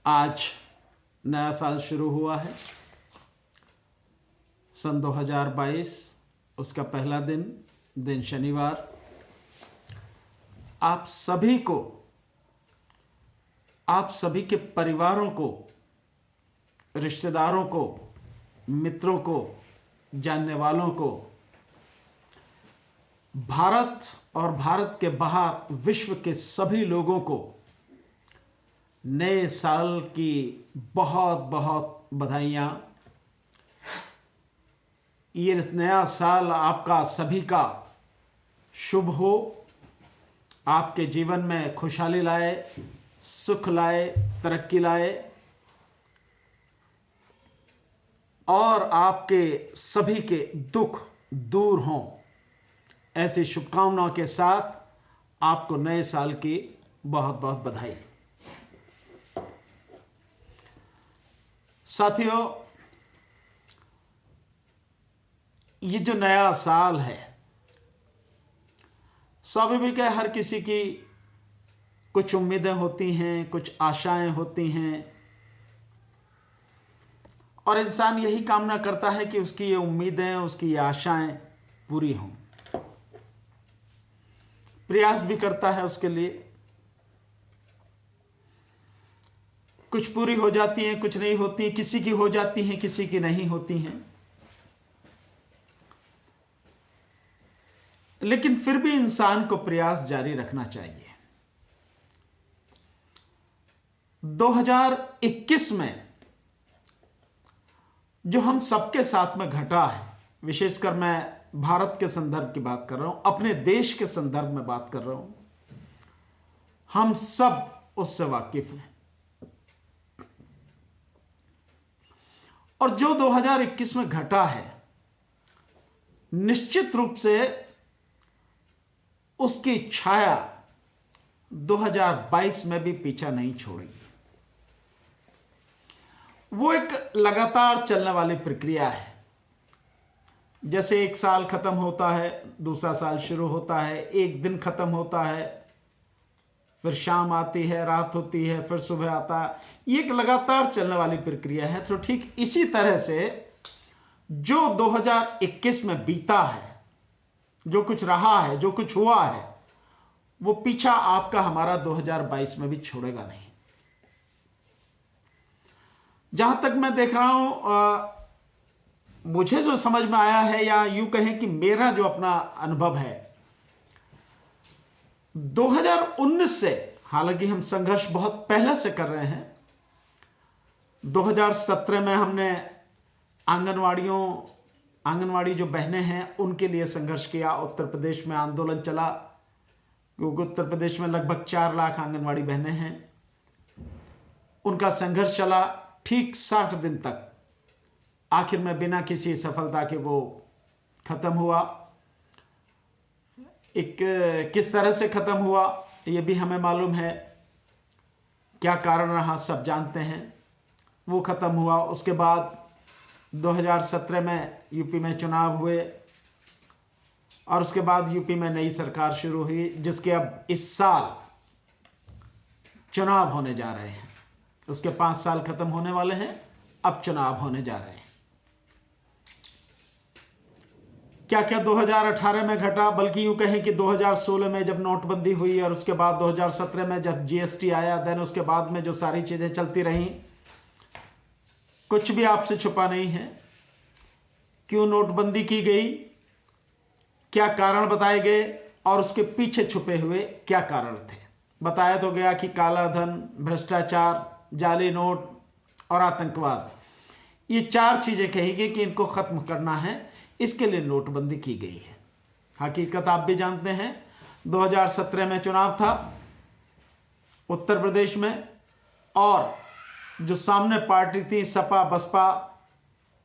आज नया साल शुरू हुआ है, सन 2022, उसका पहला दिन शनिवार। आप सभी को, आप सभी के परिवारों को, रिश्तेदारों को, मित्रों को, जानने वालों को, भारत और भारत के बाहर विश्व के सभी लोगों को नए साल की बहुत बहुत बधाइयाँ। ये नया साल आपका सभी का शुभ हो, आपके जीवन में खुशहाली लाए, सुख लाए, तरक्की लाए और आपके सभी के दुख दूर हों। ऐसी शुभकामनाओं के साथ आपको नए साल की बहुत बहुत बधाई। साथियों, ये जो नया साल है, स्वाभाविक है, हर किसी की कुछ उम्मीदें होती हैं, कुछ आशाएं होती हैं और इंसान यही कामना करता है कि उसकी ये उम्मीदें, उसकी ये आशाएं पूरी हों। प्रयास भी करता है उसके लिए। कुछ पूरी हो जाती हैं, कुछ नहीं होती, किसी की हो जाती हैं, किसी की नहीं होती हैं। लेकिन फिर भी इंसान को प्रयास जारी रखना चाहिए। 2021 में जो हम सबके साथ में घटा है, विशेषकर मैं भारत के संदर्भ की बात कर रहा हूं, अपने देश के संदर्भ में बात कर रहा हूं, हम सब उससे वाकिफ हैं। और जो 2021 में घटा है, निश्चित रूप से उसकी छाया 2022 में भी पीछा नहीं छोड़ेगी। वो एक लगातार चलने वाली प्रक्रिया है। जैसे एक साल खत्म होता है, दूसरा साल शुरू होता है, एक दिन खत्म होता है, फिर शाम आती है, रात होती है, फिर सुबह आता है। ये एक लगातार चलने वाली प्रक्रिया है। तो ठीक इसी तरह से जो 2021 में बीता है, जो कुछ रहा है, जो कुछ हुआ है, वो पीछा आपका हमारा 2022 में भी छोड़ेगा नहीं। जहां तक मैं देख रहा हूं, मुझे जो समझ में आया है, या यूं कहें कि मेरा जो अपना अनुभव है, 2019 से, हालांकि हम संघर्ष बहुत पहले से कर रहे हैं। 2017 में हमने आंगनवाड़ी जो बहनें हैं उनके लिए संघर्ष किया। उत्तर प्रदेश में आंदोलन चला, क्योंकि उत्तर प्रदेश में लगभग 4 लाख आंगनवाड़ी बहनें हैं। उनका संघर्ष चला ठीक 60 दिन तक। आखिर में बिना किसी सफलता के वो खत्म हुआ। एक किस तरह से खत्म हुआ ये भी हमें मालूम है, क्या कारण रहा सब जानते हैं। वो खत्म हुआ। उसके बाद 2017 में यूपी में चुनाव हुए और उसके बाद यूपी में नई सरकार शुरू हुई, जिसके अब इस साल चुनाव होने जा रहे हैं। उसके 5 साल खत्म होने वाले हैं, अब चुनाव होने जा रहे हैं। क्या क्या 2018 में घटा, बल्कि यूं कहें कि 2016 में जब नोटबंदी हुई और उसके बाद 2017 में जब जीएसटी आया, देन उसके बाद में जो सारी चीजें चलती रहीं, कुछ भी आपसे छुपा नहीं है। क्यों नोटबंदी की गई, क्या कारण बताए गए और उसके पीछे छुपे हुए क्या कारण थे। बताया तो गया कि काला धन, भ्रष्टाचार, जाली नोट और आतंकवाद, ये 4 चीजें कही गई कि इनको खत्म करना है, इसके लिए नोटबंदी की गई है। हकीकत आप भी जानते हैं, 2017 में चुनाव था उत्तर प्रदेश में, और जो सामने पार्टी थी सपा बसपा,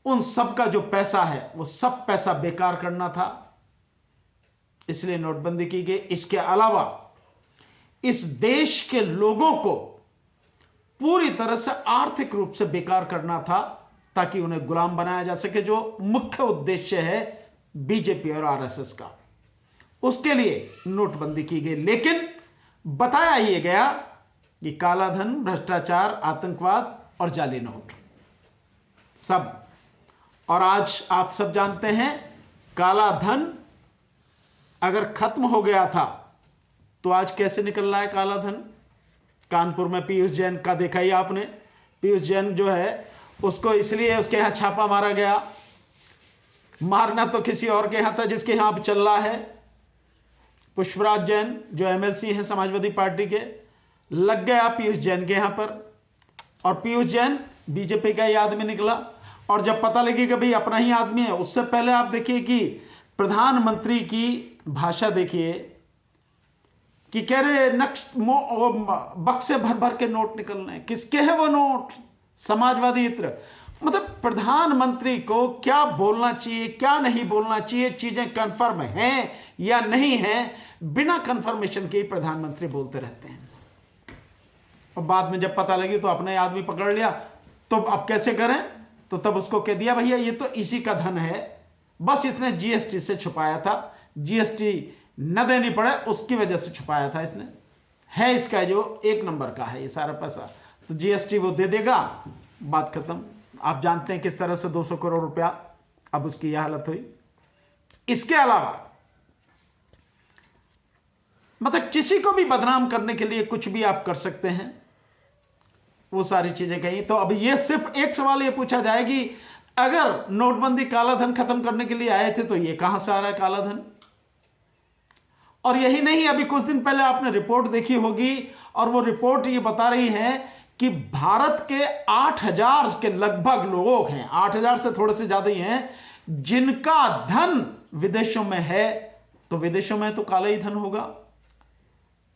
उन सब का जो पैसा है वो सब पैसा बेकार करना था, इसलिए नोटबंदी की गई। इसके अलावा इस देश के लोगों को पूरी तरह से आर्थिक रूप से बेकार करना था, ताकि उन्हें गुलाम बनाया जा सके, जो मुख्य उद्देश्य है बीजेपी और आरएसएस का। उसके लिए नोटबंदी की गई। लेकिन बताया ये गया ये काला धन, भ्रष्टाचार, आतंकवाद और जाली नोट सब। और आज आप सब जानते हैं काला धन अगर खत्म हो गया था तो आज कैसे निकल रहा है काला धन। कानपुर में पीयूष जैन का देखा ही आपने। पीयूष जैन जो है उसको इसलिए उसके यहां छापा मारा गया, मारना तो किसी और के यहां था जिसके यहां अब चल रहा है। पुष्पराज जैन जो एमएलसी हैं समाजवादी पार्टी के, लग गया पीयूष जैन के यहां पर। और पीयूष जैन बीजेपी का ही आदमी निकला। और जब पता लगी कि भाई अपना ही आदमी है, उससे पहले आप देखिए कि प्रधानमंत्री की भाषा देखिए कि कह रहे बक्से भर भर के नोट निकल रहे हैं। किसके हैं वो नोट? समाजवादी इत्र। मतलब प्रधानमंत्री को क्या बोलना चाहिए, क्या नहीं बोलना चाहिए, चीजें कंफर्म हैं या नहीं हैं, बिना कंफर्मेशन के प्रधानमंत्री बोलते रहते हैं। और बाद में जब पता लगी तो अपने आदमी पकड़ लिया। तो अब कैसे करें? तो तब उसको कह दिया भैया ये तो इसी का धन है, बस इसने जीएसटी से छुपाया था, जीएसटी न देनी पड़े उसकी वजह से छुपाया था इसने, है इसका जो एक नंबर का है ये सारा पैसा, तो जीएसटी वो दे देगा, बात खत्म। आप जानते हैं किस तरह से 200 करोड़ रुपया अब उसकी यह हालत हुई। इसके अलावा मतलब किसी को भी बदनाम करने के लिए कुछ भी आप कर सकते हैं, वो सारी चीजें कही। तो अब ये सिर्फ एक सवाल ये पूछा जाए कि अगर नोटबंदी काला धन खत्म करने के लिए आए थे तो ये कहां से आ रहा है काला धन? और यही नहीं, अभी कुछ दिन पहले आपने रिपोर्ट देखी होगी और वो रिपोर्ट ये बता रही है कि भारत के 8000 के लगभग लोग हैं, 8000 से थोड़े से ज्यादा ही हैं, जिनका धन विदेशों में है। तो विदेशों में तो काला ही धन होगा,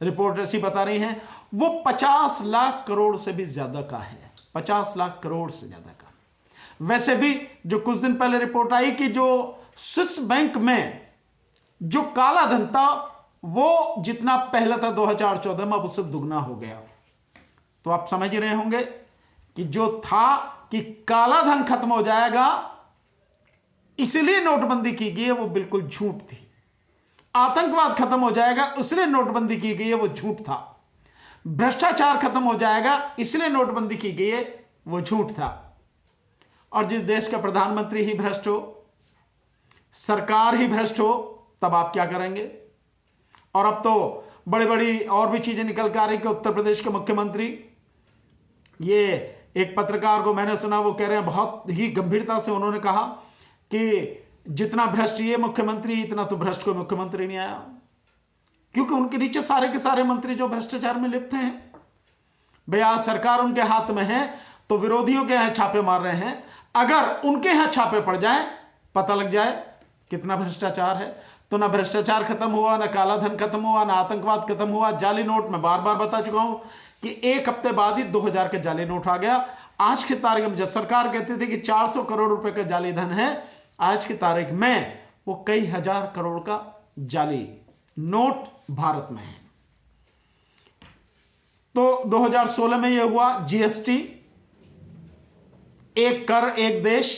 रिपोर्ट ऐसी बता रही है। वो 50 लाख करोड़ से भी ज्यादा का है, 50 लाख करोड़ से ज्यादा का। वैसे भी जो कुछ दिन पहले रिपोर्ट आई कि जो स्विस बैंक में जो काला धन था वो जितना पहले था 2014 में, अब उससे दुगना हो गया। तो आप समझ रहे होंगे कि जो था कि काला धन खत्म हो जाएगा इसलिए नोटबंदी की गई है, वो बिल्कुल झूठ थी। आतंकवाद खत्म हो जाएगा इसलिए नोटबंदी की गई है, वो झूठ था। भ्रष्टाचार खत्म हो जाएगा इसलिए नोटबंदी की गई है, वो झूठ था। और जिस देश का प्रधानमंत्री ही भ्रष्ट हो, सरकार ही भ्रष्ट हो, तब आप क्या करेंगे? और अब तो बड़ी बड़ी और भी चीजें निकल कर आ रही कि उत्तर प्रदेश के मुख्यमंत्री, ये एक पत्रकार को मैंने सुना, वो कह रहे हैं बहुत ही गंभीरता से उन्होंने कहा कि जितना भ्रष्ट ये मुख्यमंत्री, इतना तो भ्रष्ट कोई मुख्यमंत्री नहीं आया। क्योंकि उनके नीचे सारे के सारे मंत्री जो भ्रष्टाचार में लिप्त हैं। भैया सरकार उनके हाथ में है तो विरोधियों के यहां छापे मार रहे हैं। अगर उनके यहां छापे पड़ जाए, पता लग जाए कितना भ्रष्टाचार है, तो ना भ्रष्टाचार खत्म हुआ, ना काला धन खत्म हुआ, ना आतंकवाद खत्म हुआ। जाली नोट में बार बार बता चुका हूं कि एक हफ्ते बाद ही 2000 के जाली नोट आ गया। आज की तारीख में जब सरकार कहती थी कि 400 करोड़ रुपए का जाली धन है, आज की तारीख में वो कई हजार करोड़ का जाली नोट भारत में है। तो 2016 में यह हुआ जीएसटी, एक कर एक देश।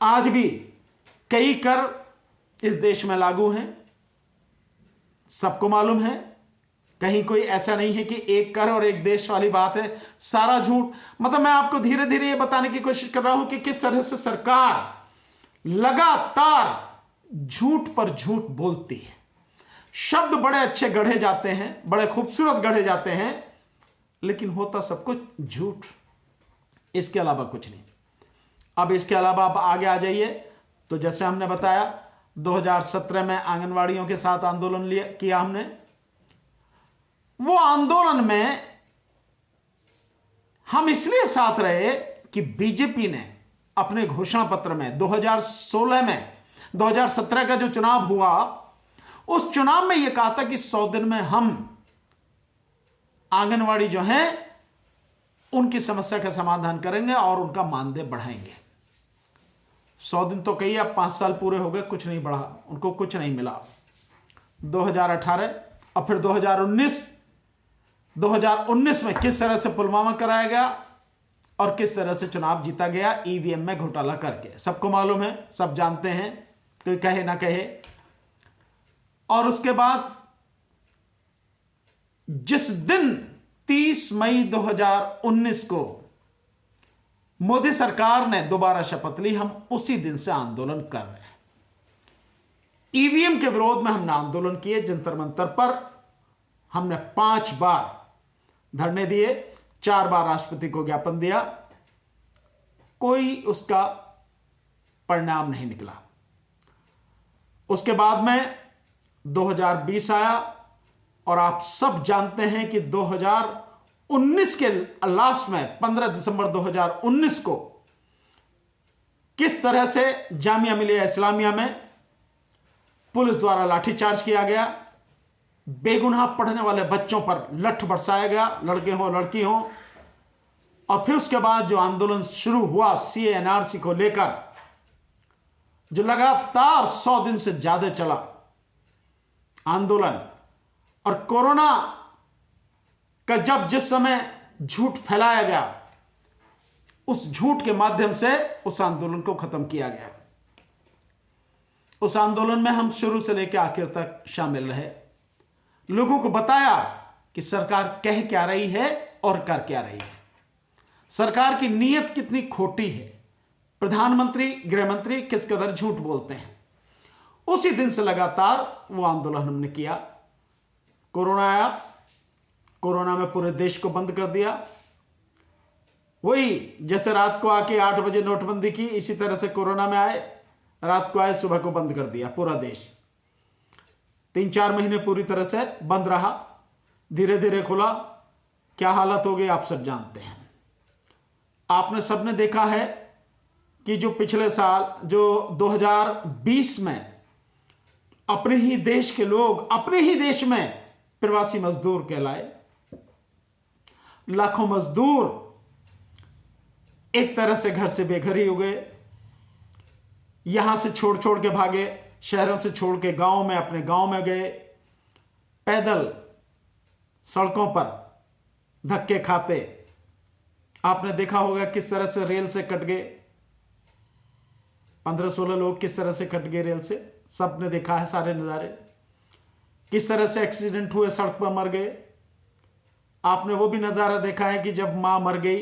आज भी कई कर इस देश में लागू हैं, सबको मालूम है। कहीं कोई ऐसा नहीं है कि एक कर और एक देश वाली बात है, सारा झूठ। मतलब मैं आपको धीरे धीरे ये बताने की कोशिश कर रहा हूं कि किस तरह से सरकार लगातार झूठ पर झूठ बोलती है। शब्द बड़े अच्छे गढ़े जाते हैं, बड़े खूबसूरत गढ़े जाते हैं, लेकिन होता सब कुछ झूठ, इसके अलावा कुछ नहीं। अब इसके अलावा आप आगे आ जाइए। तो जैसे हमने बताया 2017 में आंगनवाड़ियों के साथ आंदोलन किया हमने। वो आंदोलन में हम इसलिए साथ रहे कि बीजेपी ने अपने घोषणा पत्र में 2016 में 2017 का जो चुनाव हुआ, उस चुनाव में यह कहा था कि 100 दिन में हम आंगनवाड़ी जो है उनकी समस्या का समाधान करेंगे और उनका मानदेय बढ़ाएंगे। 100 दिन तो कही, अब 5 साल पूरे हो गए, कुछ नहीं बढ़ा, उनको कुछ नहीं मिला। 2018 और फिर 2019 में किस तरह से पुलवामा कराया गया और किस तरह से चुनाव जीता गया ईवीएम में घोटाला करके, सबको मालूम है, सब जानते हैं, कोई कहे ना कहे। और उसके बाद जिस दिन 30 मई 2019 को मोदी सरकार ने दोबारा शपथ ली। हम उसी दिन से आंदोलन कर रहे हैं। ईवीएम के विरोध में हमने आंदोलन किए। जंतर मंतर पर हमने 5 बार धरने दिए, 4 बार राष्ट्रपति को ज्ञापन दिया, कोई उसका परिणाम नहीं निकला। उसके बाद में 2020 आया और आप सब जानते हैं कि 2019 के लास्ट में 15 दिसंबर 2019 को किस तरह से जामिया मिलिया इस्लामिया में पुलिस द्वारा लाठीचार्ज किया गया, बेगुनाह पढ़ने वाले बच्चों पर लठ बरसाया गया, लड़के हो लड़की हो। और फिर उसके बाद जो आंदोलन शुरू हुआ सीए एनआरसी को लेकर, जो लगातार 100 दिन से ज्यादा चला आंदोलन, और कोरोना का जब जिस समय झूठ फैलाया गया, उस झूठ के माध्यम से उस आंदोलन को खत्म किया गया। उस आंदोलन में हम शुरू से लेकर आखिर तक शामिल रहे, लोगों को बताया कि सरकार कह क्या रही है और कर क्या रही है, सरकार की नीयत कितनी खोटी है, प्रधानमंत्री गृहमंत्री किस कदर झूठ बोलते हैं। उसी दिन से लगातार वो आंदोलन हमने किया। कोरोना आया, कोरोना में पूरे देश को बंद कर दिया। वही जैसे रात को आके 8 बजे नोटबंदी की, इसी तरह से कोरोना में आए, रात को आए, सुबह को बंद कर दिया पूरा देश। 3-4 महीने पूरी तरह से बंद रहा, धीरे धीरे खुला। क्या हालत हो गई आप सब जानते हैं। आपने सबने देखा है कि जो पिछले साल, जो 2020 में अपने ही देश के लोग अपने ही देश में प्रवासी मजदूर कहलाए, लाखों मजदूर एक तरह से घर से बेघर ही हो गए, यहां से छोड़ छोड़ के भागे, शहरों से छोड़ के गांव में, अपने गांव में गए, पैदल सड़कों पर धक्के खाते। आपने देखा होगा किस तरह से रेल से कट गए, 15-16 लोग किस तरह से कट गए रेल से, सबने देखा है सारे नजारे। किस तरह से एक्सीडेंट हुए, सड़क पर मर गए। आपने वो भी नजारा देखा है कि जब मां मर गई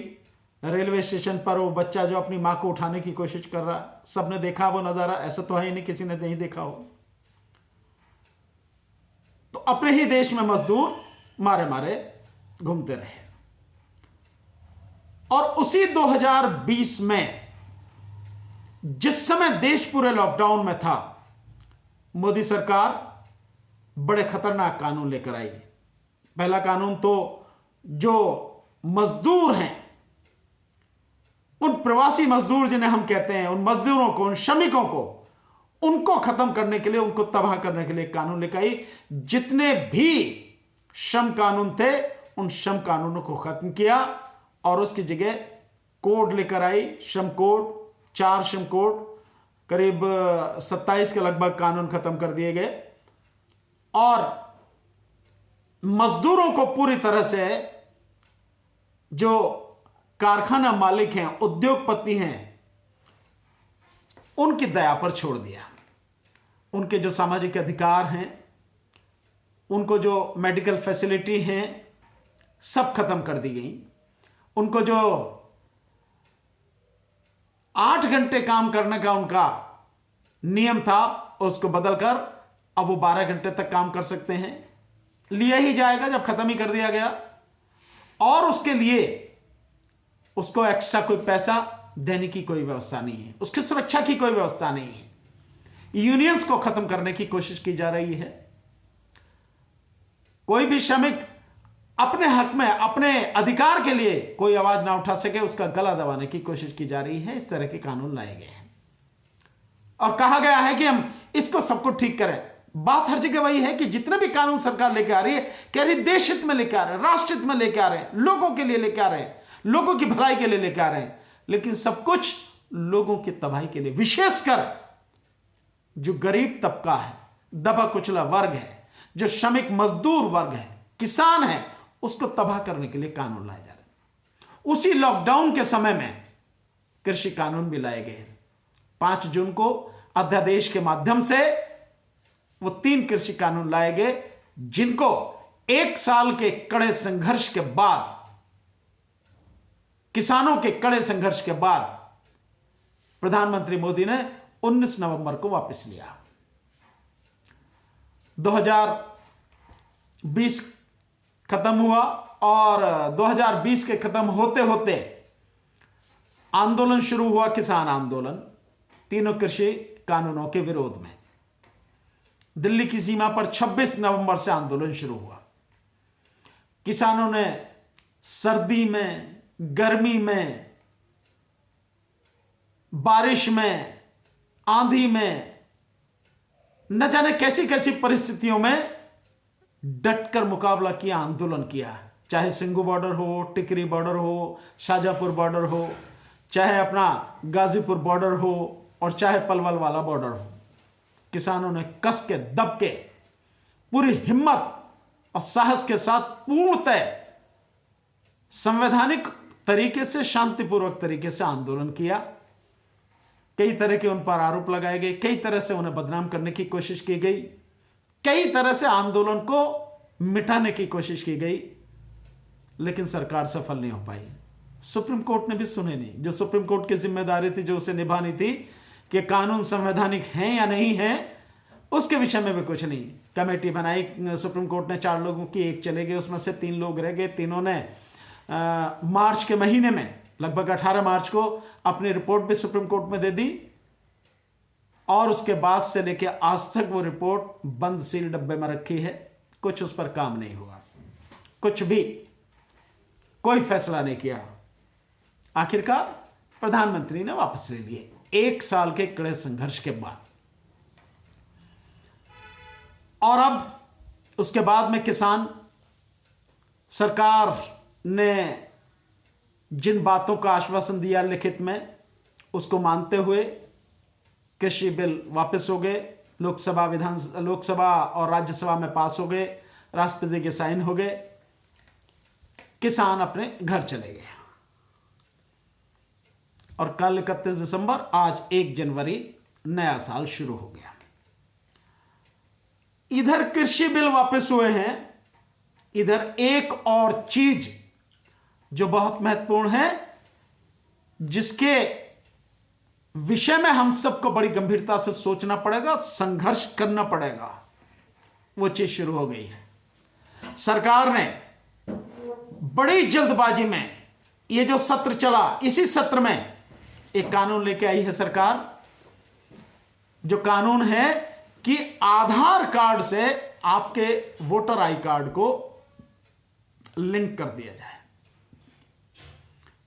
रेलवे स्टेशन पर, वो बच्चा जो अपनी मां को उठाने की कोशिश कर रहा, सबने देखा वो नजारा। ऐसा तो है ही नहीं किसी ने नहीं देखा हो। तो अपने ही देश में मजदूर मारे मारे घूमते रहे। और उसी 2020 में जिस समय देश पूरे लॉकडाउन में था, मोदी सरकार बड़े खतरनाक कानून लेकर आई। पहला कानून तो जो मजदूर हैं, उन प्रवासी मजदूर जिन्हें हम कहते हैं, उन मजदूरों को, उन श्रमिकों को, उनको खत्म करने के लिए, उनको तबाह करने के लिए कानून लेकर आई। जितने भी श्रम कानून थे उन श्रम कानूनों को खत्म किया और उसकी जगह कोड लेकर आई, श्रम कोड, 4 श्रम कोड, करीब 27 के लगभग कानून खत्म कर दिए गए। और मजदूरों को पूरी तरह से जो कारखाना मालिक हैं, उद्योगपति हैं, उनकी दया पर छोड़ दिया। उनके जो सामाजिक अधिकार हैं, उनको जो मेडिकल फैसिलिटी हैं, सब खत्म कर दी गई। उनको जो 8 घंटे काम करने का उनका नियम था, उसको बदलकर अब वो 12 घंटे तक काम कर सकते हैं। लिया ही जाएगा जब खत्म ही कर दिया गया। और उसके लिए उसको एक्स्ट्रा कोई पैसा देने की कोई व्यवस्था नहीं है, उसकी सुरक्षा की कोई व्यवस्था नहीं है। यूनियंस को खत्म करने की कोशिश की जा रही है। कोई भी श्रमिक अपने हक में, अपने अधिकार के लिए कोई आवाज ना उठा सके, उसका गला दबाने की कोशिश की जा रही है। इस तरह के कानून लाए गए हैं और कहा गया है कि हम इसको सबको ठीक करें। बात हर जगह वही है कि जितने भी कानून सरकार लेके आ रही है, कह रही देश हित में लेके आ रहे हैं, राष्ट्र हित में लेके आ रहे हैं, लोगों के लिए लेके आ रहे हैं, लोगों की भलाई के लिए लेके आ रहे हैं, लेकिन सब कुछ लोगों की तबाही के लिए। विशेषकर जो गरीब तबका है, दबा कुचला वर्ग है, जो श्रमिक मजदूर वर्ग है, किसान है, उसको तबाह करने के लिए कानून लाए जा रहे हैं। उसी लॉकडाउन के समय में कृषि कानून भी लाए गए। 5 जून को अध्यादेश के माध्यम से वो 3 कृषि कानून लाए गए, जिनको 1 साल के कड़े संघर्ष के बाद, किसानों के कड़े संघर्ष के बाद प्रधानमंत्री मोदी ने 19 नवंबर को वापस लिया। 2020 खत्म हुआ और 2020 के खत्म होते होते आंदोलन शुरू हुआ, किसान आंदोलन, तीनों कृषि कानूनों के विरोध में। दिल्ली की सीमा पर 26 नवंबर से आंदोलन शुरू हुआ। किसानों ने सर्दी में, गर्मी में, बारिश में, आंधी में, न जाने कैसी कैसी परिस्थितियों में डटकर मुकाबला किया, आंदोलन किया। चाहे सिंघू बॉर्डर हो, टिकरी बॉर्डर हो, शाजापुर बॉर्डर हो, चाहे अपना गाजीपुर बॉर्डर हो और चाहे पलवल वाला बॉर्डर हो। किसानों ने कस के, दब के, पूरी हिम्मत और साहस के साथ पूर्णतः संवैधानिक तरीके से, शांतिपूर्वक तरीके से आंदोलन किया। कई तरह के उन पर आरोप लगाए गए, कई तरह से उन्हें बदनाम करने की कोशिश की गई, कई तरह से आंदोलन को मिटाने की कोशिश की गई, लेकिन सरकार सफल नहीं हो पाई। सुप्रीम कोर्ट ने भी सुने नहीं। जो सुप्रीम कोर्ट की जिम्मेदारी थी, जो उसे निभानी थी कि कानून संवैधानिक हैं या नहीं है, उसके विषय में भी कुछ नहीं। कमेटी बनाई सुप्रीम कोर्ट ने 4 लोगों की, 1 चले गए, उसमें से 3 लोग रह गए। तीनों ने मार्च के महीने में, लगभग 18 मार्च को अपनी रिपोर्ट भी सुप्रीम कोर्ट में दे दी और उसके बाद से लेकर आज तक वो रिपोर्ट बंद सील डब्बे में रखी है। कुछ उस पर काम नहीं हुआ, कुछ भी, कोई फैसला नहीं किया। आखिरकार प्रधानमंत्री ने वापस ले लिए 1 साल के कड़े संघर्ष के बाद। और अब उसके बाद में किसान, सरकार ने जिन बातों का आश्वासन दिया लिखित में, उसको मानते हुए कृषि बिल वापस हो गए। लोकसभा और राज्यसभा में पास हो गए, राष्ट्रपति के साइन हो गए, किसान अपने घर चले गए। और कल 31 दिसंबर, आज 1 जनवरी, नया साल शुरू हो गया। इधर कृषि बिल वापस हुए हैं, इधर एक और चीज जो बहुत महत्वपूर्ण है, जिसके विषय में हम सबको बड़ी गंभीरता से सोचना पड़ेगा, संघर्ष करना पड़ेगा, वो चीज शुरू हो गई है। सरकार ने बड़ी जल्दबाजी में, ये जो सत्र चला, इसी सत्र में एक कानून लेके आई है सरकार, जो कानून है कि आधार कार्ड से आपके वोटर आई कार्ड को लिंक कर दिया जाए।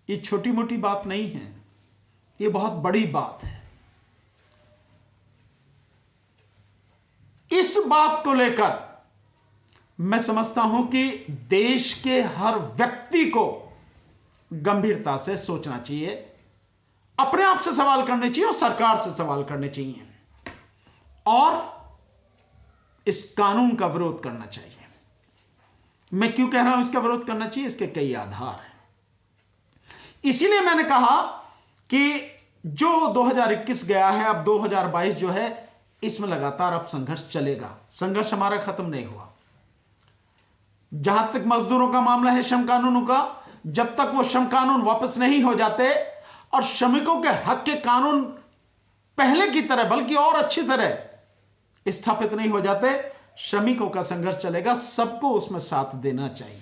ये छोटी मोटी बात नहीं है, ये बहुत बड़ी बात है। इस बात को लेकर मैं समझता हूं कि देश के हर व्यक्ति को गंभीरता से सोचना चाहिए, अपने आप से सवाल करने चाहिए और सरकार से सवाल करने चाहिए, और इस कानून का विरोध करना चाहिए। मैं क्यों कह रहा हूं इसका विरोध करना चाहिए? इसके कई आधार हैं। इसीलिए मैंने कहा कि जो 2021 गया है, अब 2022 जो है, इसमें लगातार अब संघर्ष चलेगा। संघर्ष हमारा खत्म नहीं हुआ। जहां तक मजदूरों का मामला है, श्रम कानूनों का, जब तक वो श्रम कानून वापस नहीं हो जाते और श्रमिकों के हक के कानून पहले की तरह बल्कि और अच्छी तरह स्थापित नहीं हो जाते, श्रमिकों का संघर्ष चलेगा। सबको उसमें साथ देना चाहिए।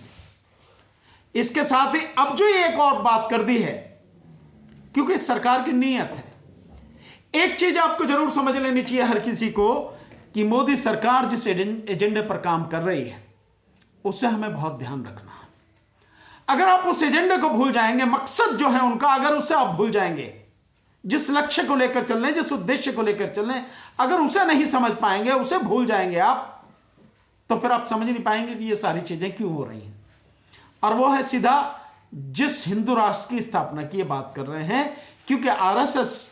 इसके साथ ही अब जो ये एक और बात कर दी है, क्योंकि सरकार की नीयत है, एक चीज आपको जरूर समझ लेनी चाहिए हर किसी को, कि मोदी सरकार जिस एजेंडे पर काम कर रही है, उससे हमें बहुत ध्यान रखना है। अगर आप उस एजेंडे को भूल जाएंगे, मकसद जो है उनका, अगर उससे आप भूल जाएंगे, जिस लक्ष्य को लेकर चल रहे हैं, जिस उद्देश्य को लेकर चल रहे हैं, अगर उसे नहीं समझ पाएंगे, उसे भूल जाएंगे आप, तो फिर आप समझ नहीं पाएंगे कि ये सारी चीजें क्यों हो रही हैं। और वो है सीधा जिस हिंदू राष्ट्र की स्थापना की ये बात कर रहे हैं, क्योंकि आरएसएस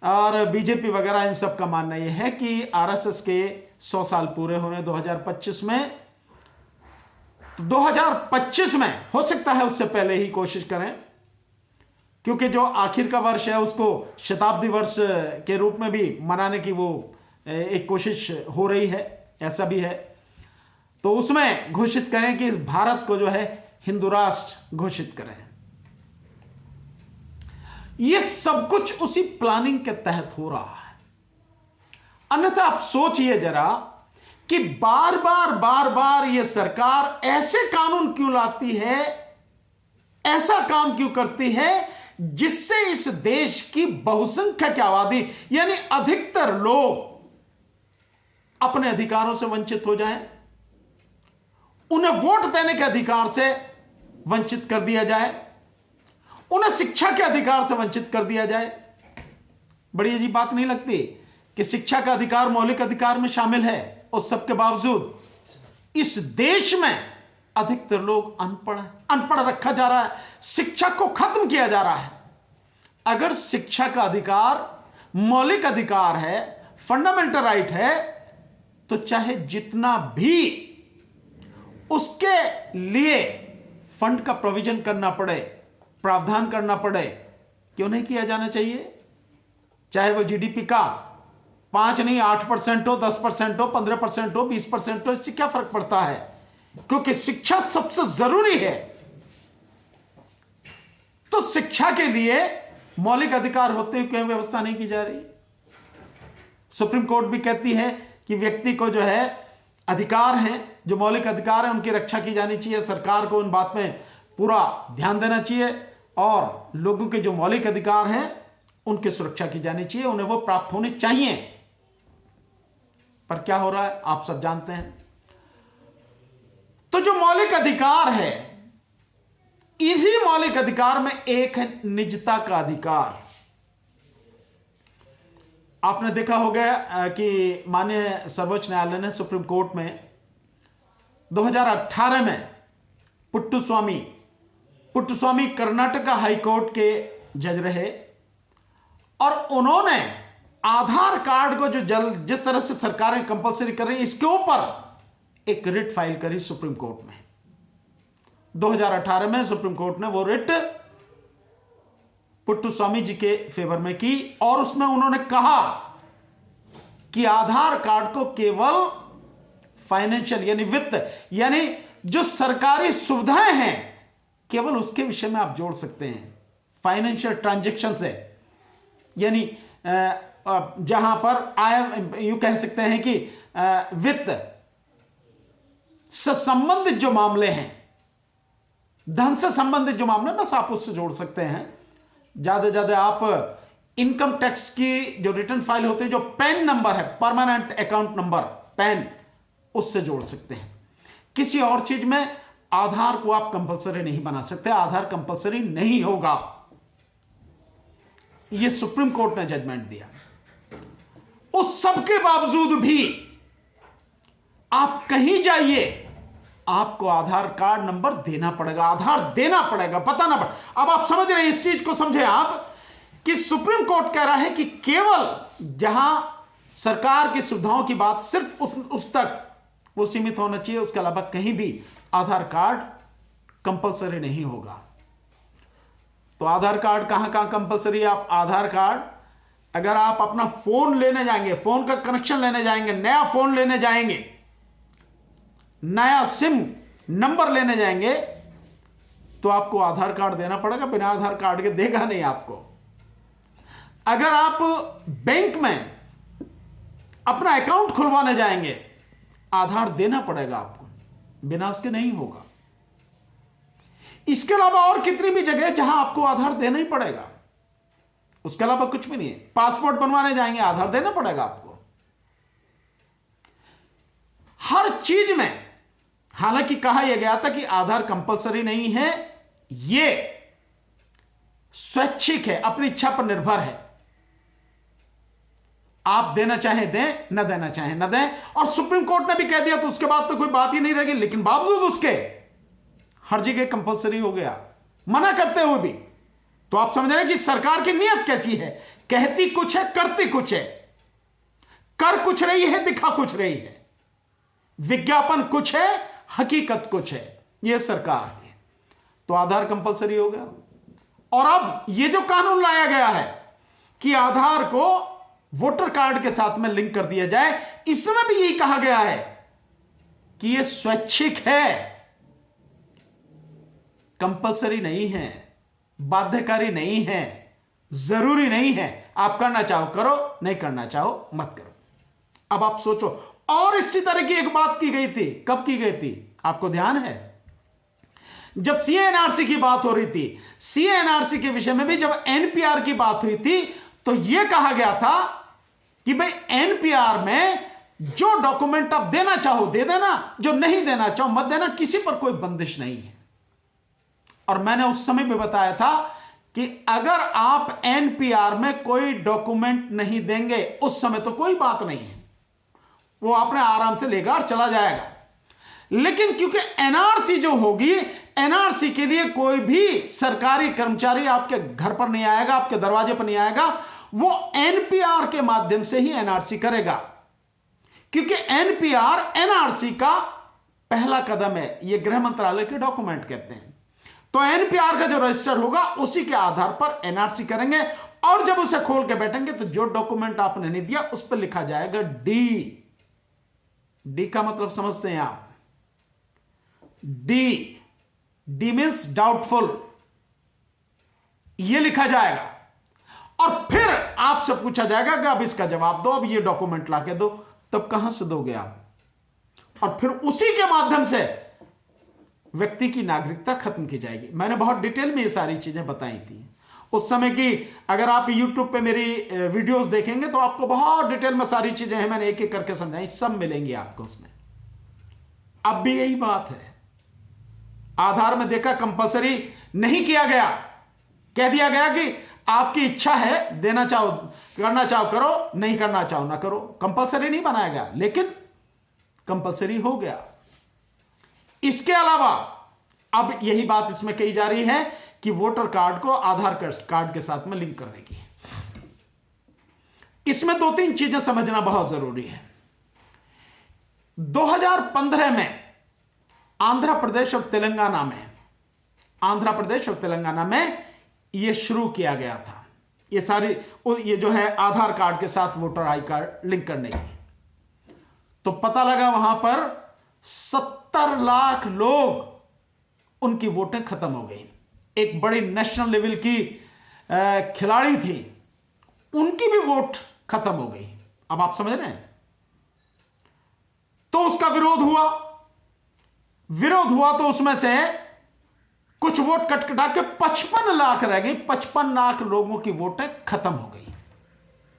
और बीजेपी वगैरह इन सब का मानना यह है कि आरएसएस के 100 साल पूरे होने 2025 में, तो 2025 में हो सकता है उससे पहले ही कोशिश करें, क्योंकि जो आखिर का वर्ष है उसको शताब्दी वर्ष के रूप में भी मनाने की वो एक कोशिश हो रही है, ऐसा भी है। तो उसमें घोषित करें कि इस भारत को जो है हिंदू राष्ट्र घोषित करें। यह सब कुछ उसी प्लानिंग के तहत हो रहा है। अन्यथा आप सोचिए जरा कि बार बार यह सरकार ऐसे कानून क्यों लाती है, ऐसा काम क्यों करती है जिससे इस देश की बहुसंख्यक आबादी यानी अधिकतर लोग अपने अधिकारों से वंचित हो जाएं, उन्हें वोट देने के अधिकार से वंचित कर दिया जाए, उन्हें शिक्षा के अधिकार से वंचित कर दिया जाए। बड़ी अजीब बात नहीं लगती कि शिक्षा का अधिकार मौलिक अधिकार में शामिल है और सबके बावजूद इस देश में अधिकतर लोग अनपढ़ रखा जा रहा है, शिक्षा को खत्म किया जा रहा है। अगर शिक्षा का अधिकार मौलिक अधिकार है, फंडामेंटल राइट है, तो चाहे जितना भी उसके लिए फंड का प्रोविजन करना पड़े, प्रावधान करना पड़े, क्यों नहीं किया जाना चाहिए? चाहे वो जीडीपी का 5 नहीं 8% हो, 10% हो, 15% हो, 20% हो, इससे क्या फर्क पड़ता है? क्योंकि शिक्षा सबसे जरूरी है। तो शिक्षा के लिए मौलिक अधिकार होते हुए क्यों व्यवस्था नहीं की जा रही? सुप्रीम कोर्ट भी कहती है कि व्यक्ति को जो है अधिकार हैं, जो मौलिक अधिकार हैं, उनकी रक्षा की जानी चाहिए। सरकार को इन बात में पूरा ध्यान देना चाहिए और लोगों के जो मौलिक अधिकार हैं उनकी सुरक्षा की जानी चाहिए, उन्हें वो प्राप्त होने चाहिए। पर क्या हो रहा है आप सब जानते हैं। तो जो मौलिक अधिकार है, इसी मौलिक अधिकार में एक है निजता का अधिकार। आपने देखा होगा कि माननीय सर्वोच्च न्यायालय ने सुप्रीम कोर्ट में 2018 में पुट्टुस्वामी कर्नाटक हाई कोर्ट के जज रहे और उन्होंने आधार कार्ड को जो जिस तरह से सरकारें कंपलसरी कर रही है, इसके ऊपर एक रिट फाइल करी सुप्रीम कोर्ट में। 2018 में सुप्रीम कोर्ट ने वो रिट पुट्टुस्वामी जी के फेवर में की और उसमें उन्होंने कहा कि आधार कार्ड को केवल फाइनेंशियल यानी वित्त यानी जो सरकारी सुविधाएं हैं केवल उसके विषय में आप जोड़ सकते हैं। फाइनेंशियल ट्रांजैक्शन से यानी जहां पर आय यूं कह सकते हैं कि वित्त से संबंधित जो मामले हैं, धन से संबंधित जो मामले, बस आप उससे जोड़ सकते हैं। ज्यादा आप इनकम टैक्स की जो रिटर्न फाइल होती है, जो पैन नंबर है, परमानेंट अकाउंट नंबर पैन, उससे जोड़ सकते हैं। किसी और चीज में आधार को आप कंपलसरी नहीं बना सकते, आधार कंपलसरी नहीं होगा। यह सुप्रीम कोर्ट ने जजमेंट दिया। उस सब के बावजूद भी आप कहीं जाइए, आपको आधार कार्ड नंबर देना पड़ेगा, आधार देना पड़ेगा, पता ना पड़े। अब आप समझ रहे हैं, इस चीज को समझे आप कि सुप्रीम कोर्ट कह रहा है कि केवल जहां सरकार की सुविधाओं की बात सिर्फ उस तक वो सीमित होना चाहिए, उसके अलावा कहीं भी आधार कार्ड कंपलसरी नहीं होगा। तो आधार कार्ड कहां कहां कंपलसरी है? आप आधार कार्ड अगर आप अपना फोन लेने जाएंगे, फोन का कनेक्शन लेने जाएंगे, नया फोन लेने जाएंगे, नया सिम नंबर लेने जाएंगे, तो आपको आधार कार्ड देना पड़ेगा। बिना आधार कार्ड के देगा नहीं आपको। अगर आप बैंक में अपना अकाउंट खुलवाने जाएंगे, आधार देना पड़ेगा आपको, बिना उसके नहीं होगा। इसके अलावा और कितनी भी जगह जहां आपको आधार देना ही पड़ेगा, उसके अलावा कुछ भी नहीं है। पासपोर्ट बनवाने जाएंगे, आधार देना पड़ेगा आपको। हर चीज में हालांकि कहा यह गया था कि आधार कंपलसरी नहीं है, यह स्वैच्छिक है, अपनी इच्छा पर निर्भर है। आप देना चाहें दें, न देना चाहें न दें। और सुप्रीम कोर्ट ने भी कह दिया तो उसके बाद तो कोई बात ही नहीं रहेगी। लेकिन बावजूद उसके हर जगह कंपलसरी हो गया, मना करते हुए भी। तो आप समझ रहे हैं कि सरकार की नीयत कैसी है? कहती कुछ है, करती कुछ है। कर कुछ रही है, दिखा कुछ रही है। विज्ञापन कुछ है, हकीकत कुछ है। यह सरकार है। तो आधार कंपलसरी हो गया। और अब यह जो कानून लाया गया है कि आधार को वोटर कार्ड के साथ में लिंक कर दिया जाए, इसमें भी यही कहा गया है कि यह स्वैच्छिक है, कंपलसरी नहीं है, बाध्यकारी नहीं है, जरूरी नहीं है। आप करना चाहो करो, नहीं करना चाहो मत करो। अब आप सोचो, और इसी तरह की एक बात की गई थी। कब की गई थी आपको ध्यान है? जब सीएनआरसी की बात हो रही थी, सीएनआरसी के विषय में भी जब एनपीआर की बात हुई थी, तो यह कहा गया था कि भाई एनपीआर में जो डॉक्यूमेंट आप देना चाहो दे देना, जो नहीं देना चाहो मत देना, किसी पर कोई बंदिश नहीं है। और मैंने उस समय भी बताया था कि अगर आप एनपीआर में कोई डॉक्यूमेंट नहीं देंगे उस समय तो कोई बात नहीं है, वो आपने आराम से लेगा और चला जाएगा। लेकिन क्योंकि एनआरसी जो होगी, एनआरसी के लिए कोई भी सरकारी कर्मचारी आपके घर पर नहीं आएगा, आपके दरवाजे पर नहीं आएगा, वो एनपीआर के माध्यम से ही एनआरसी करेगा। क्योंकि एनपीआर एनआरसी का पहला कदम है, ये गृह मंत्रालय के डॉक्यूमेंट कहते हैं। तो एनपीआर का जो रजिस्टर होगा उसी के आधार पर एनआरसी करेंगे, और जब उसे खोल के बैठेंगे तो जो डॉक्यूमेंट आपने नहीं दिया उस पर लिखा जाएगा डी। डी का मतलब समझते हैं आप? डी, डी मीन्स डाउटफुल, यह लिखा जाएगा। और फिर आपसे पूछा जाएगा कि अब इसका जवाब दो, अब ये डॉक्यूमेंट लाके दो। तब कहां से दोगे आप? और फिर उसी के माध्यम से व्यक्ति की नागरिकता खत्म की जाएगी। मैंने बहुत डिटेल में ये सारी चीजें बताई थी उस समय की। अगर आप YouTube पे मेरी वीडियोस देखेंगे तो आपको बहुत डिटेल में सारी चीजें हैं, मैंने एक एक करके समझाई, सब मिलेंगी आपको उसमें। अब भी यही बात है। आधार में देखा कंपलसरी नहीं किया गया, कह दिया गया कि आपकी इच्छा है, देना चाहो करना चाहो करो, नहीं करना चाहो ना करो। कंपलसरी नहीं बनाया गया, लेकिन कंपलसरी हो गया। इसके अलावा अब यही बात इसमें कही जा रही है कि वोटर कार्ड को आधार कार्ड के साथ में लिंक करने की। इसमें दो तीन चीजें समझना बहुत जरूरी है। 2015 में आंध्र प्रदेश और तेलंगाना में यह शुरू किया गया था, ये जो है आधार कार्ड के साथ वोटर आई कार्ड लिंक करने की। तो पता लगा वहां पर 70 लाख लोग, उनकी वोटें खत्म हो गई। एक बड़ी नेशनल लेवल की खिलाड़ी थी, उनकी भी वोट खत्म हो गई। अब आप समझ रहे हैं? तो उसका विरोध हुआ तो उसमें से कुछ वोट कटकटा के 55 लाख रह गई। 55 लाख लोगों की वोटें खत्म हो गई।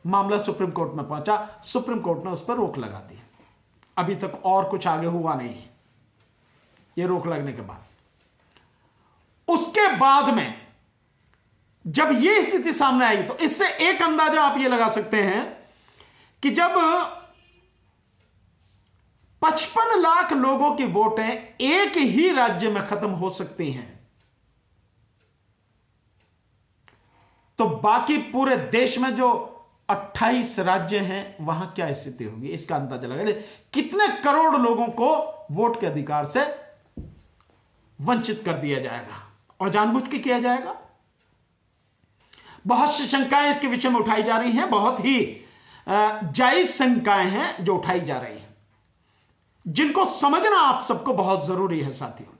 मामला सुप्रीम कोर्ट में पहुंचा, सुप्रीम कोर्ट ने उस पर रोक लगा दी। अभी तक और कुछ आगे हुआ नहीं है ये रोक लगने के बाद। उसके बाद में जब यह स्थिति सामने आई तो इससे एक अंदाजा आप यह लगा सकते हैं कि जब 55 लाख लोगों की वोटें एक ही राज्य में खत्म हो सकती हैं, तो बाकी पूरे देश में जो 28 राज्य हैं वहां क्या स्थिति होगी, इसका अंदाजा लगा। कितने करोड़ लोगों को वोट के अधिकार से वंचित कर दिया जाएगा, और जानबूझ के किया जाएगा। बहुत सी शंकाएं इसके विषय में उठाई जा रही हैं, बहुत ही जायज शंकाएं हैं जो उठाई जा रही हैं, जिनको समझना आप सबको बहुत जरूरी है साथियों।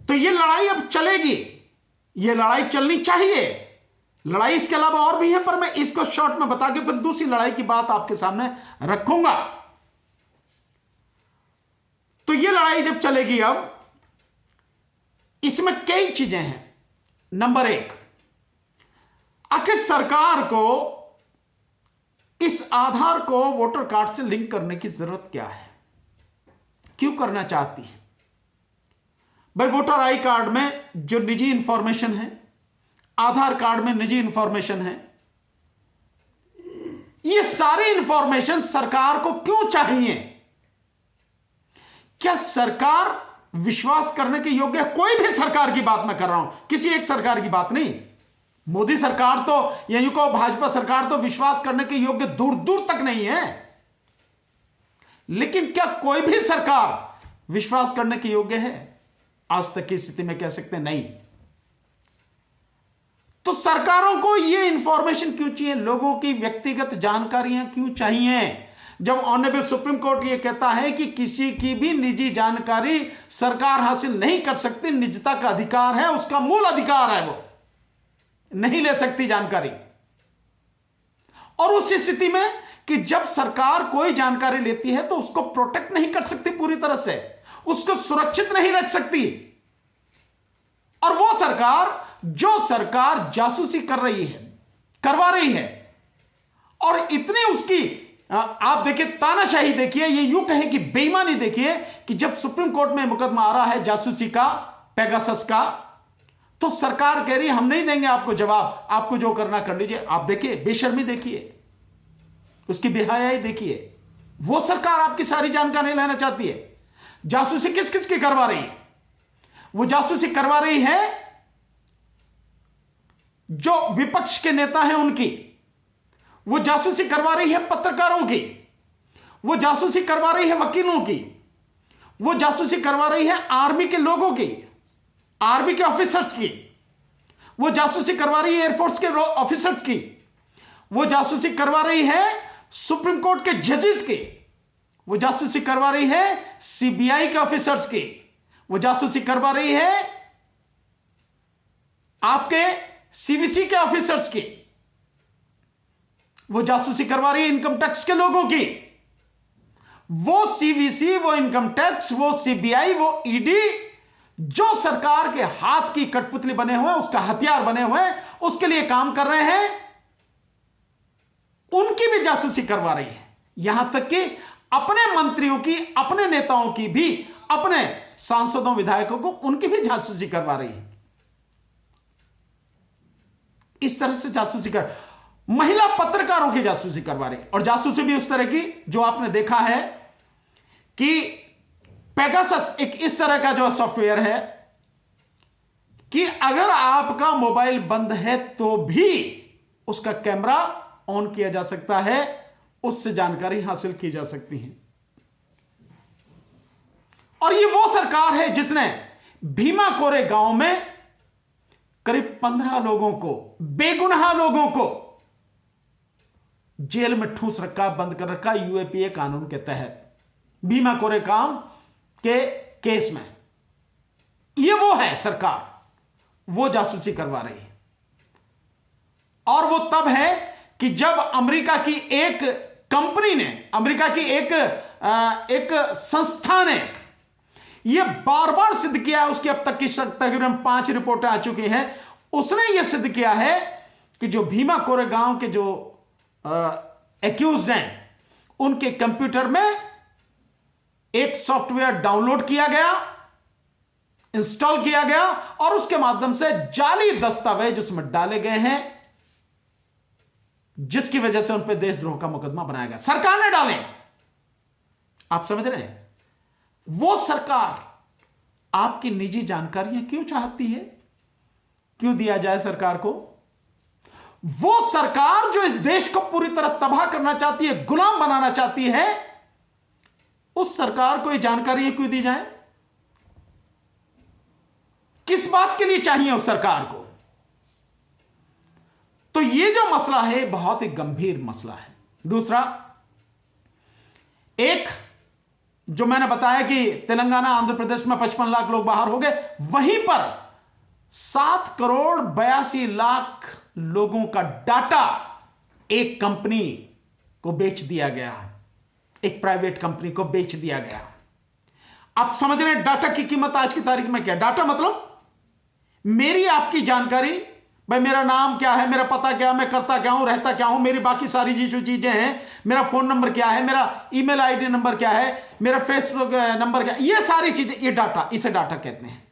तो यह लड़ाई अब चलेगी, यह लड़ाई चलनी चाहिए। लड़ाई इसके अलावा और भी है, पर मैं इसको शॉर्ट में बता के फिर दूसरी लड़ाई की बात आपके सामने रखूंगा। तो यह लड़ाई जब चलेगी, अब इसमें कई चीजें हैं। नंबर 1, आखिर सरकार को इस आधार को वोटर कार्ड से लिंक करने की जरूरत क्या है, क्यों करना चाहती है? भाई वोटर आई कार्ड में जो निजी इंफॉर्मेशन है, आधार कार्ड में निजी इंफॉर्मेशन है, ये सारी इंफॉर्मेशन सरकार को क्यों चाहिए? क्या सरकार विश्वास करने के योग्य है? कोई भी सरकार की बात मैं कर रहा हूं, किसी एक सरकार की बात नहीं। मोदी सरकार तो, या यूं कहो भाजपा सरकार तो विश्वास करने के योग्य दूर दूर तक नहीं है। लेकिन क्या कोई भी सरकार विश्वास करने के योग्य है? आज तक की स्थिति में कह सकते हैं नहीं। तो सरकारों को यह इंफॉर्मेशन क्यों चाहिए? लोगों की व्यक्तिगत जानकारियां क्यों चाहिए? जब ऑनरेबल सुप्रीम कोर्ट ये कहता है कि किसी की भी निजी जानकारी सरकार हासिल नहीं कर सकती, निजता का अधिकार है, उसका मूल अधिकार है, वो नहीं ले सकती जानकारी। और उस स्थिति में कि जब सरकार कोई जानकारी लेती है तो उसको प्रोटेक्ट नहीं कर सकती पूरी तरह से, उसको सुरक्षित नहीं रख सकती। और वो सरकार, जो सरकार जासूसी कर रही है, करवा रही है, और इतनी उसकी आप देखिए तानाशाही देखिए, ये यूं कहें कि बेईमानी देखिए कि जब सुप्रीम कोर्ट में मुकदमा आ रहा है जासूसी का, पेगासस का, तो सरकार कह रही है हम नहीं देंगे आपको जवाब, आपको जो करना कर लीजिए। आप देखिए बेशर्मी देखिए, उसकी बेहयाई देखिए। वो सरकार आपकी सारी जानकारी लेना चाहती है। जासूसी किस किस की करवा रही है? वो जासूसी करवा रही है जो विपक्ष के नेता हैं उनकी, वो जासूसी करवा रही है पत्रकारों की, वो जासूसी करवा रही है वकीलों की, वो जासूसी करवा रही है आर्मी के लोगों की, आर्मी के ऑफिसर्स की, वो जासूसी करवा रही है एयरफोर्स के ऑफिसर्स की, वो जासूसी करवा रही है सुप्रीम कोर्ट के जजेस की, वो जासूसी करवा रही है सीबीआई के ऑफिसर्स की, वो जासूसी करवा रही है आपके सीवीसी के ऑफिसर्स की, वो जासूसी करवा रही है इनकम टैक्स के लोगों की। वो सीवीसी, वो इनकम टैक्स, वो सीबीआई, वो ईडी, जो सरकार के हाथ की कठपुतली बने हुए, उसका हथियार बने हुए, उसके लिए काम कर रहे हैं, उनकी भी जासूसी करवा रही है। यहां तक कि अपने मंत्रियों की, अपने नेताओं की भी, अपने सांसदों विधायकों को उनकी भी जासूसी करवा रही है। इस तरह से जासूसी कर, महिला पत्रकारों की जासूसी करवा रही है। और जासूसी भी उस तरह की जो आपने देखा है कि पेगासस एक इस तरह का जो सॉफ्टवेयर है कि अगर आपका मोबाइल बंद है तो भी उसका कैमरा ऑन किया जा सकता है, उससे जानकारी हासिल की जा सकती है। और ये वो सरकार है जिसने भीमा कोरे गांव में करीब 15 लोगों को, बेगुनाह लोगों को जेल में ठूंस रखा, बंद कर रखा यूएपीए कानून के तहत, भीमा कोरे गांव के केस में। ये वो है सरकार, वो जासूसी करवा रही है। और वो तब है कि जब अमेरिका की एक कंपनी ने, अमेरिका की एक संस्था ने यह बार बार सिद्ध किया है, उसकी अब तक की तकरीबन 5 रिपोर्टें आ चुकी हैं, उसने यह सिद्ध किया है कि जो भीमा कोरेगांव के जो एक्यूज्ड हैं, उनके कंप्यूटर में एक सॉफ्टवेयर डाउनलोड किया गया, इंस्टॉल किया गया, और उसके माध्यम से जाली दस्तावेज उसमें डाले गए हैं, जिसकी वजह से उन पर देशद्रोह का मुकदमा बनाया गया। सरकार ने डाले। आप समझ रहे हैं? वो सरकार आपकी निजी जानकारियां क्यों चाहती है? क्यों दिया जाए सरकार को? वो सरकार जो इस देश को पूरी तरह तबाह करना चाहती है, गुलाम बनाना चाहती है, उस सरकार को ये जानकारियां क्यों दी जाए? किस बात के लिए चाहिए उस सरकार को? तो ये जो मसला है बहुत ही गंभीर मसला है। दूसरा, एक जो मैंने बताया कि तेलंगाना, आंध्र प्रदेश में 55 लाख लोग बाहर हो गए, वहीं पर 7 करोड़ 82 लाख लोगों का डाटा एक कंपनी को बेच दिया गया, एक प्राइवेट कंपनी को बेच दिया गया। आप समझ रहे हैं डाटा की कीमत आज की तारीख में क्या? डाटा मतलब मेरी आपकी जानकारी, भाई मेरा नाम क्या है, मेरा पता क्या है, मैं करता क्या हूं, रहता क्या हूं, मेरी बाकी सारी जो चीजें हैं, मेरा फोन नंबर क्या है, मेरा ईमेल आईडी नंबर क्या है, मेरा फेसबुक नंबर क्या है, ये सारी चीजें, ये डाटा, इसे डाटा कहते हैं।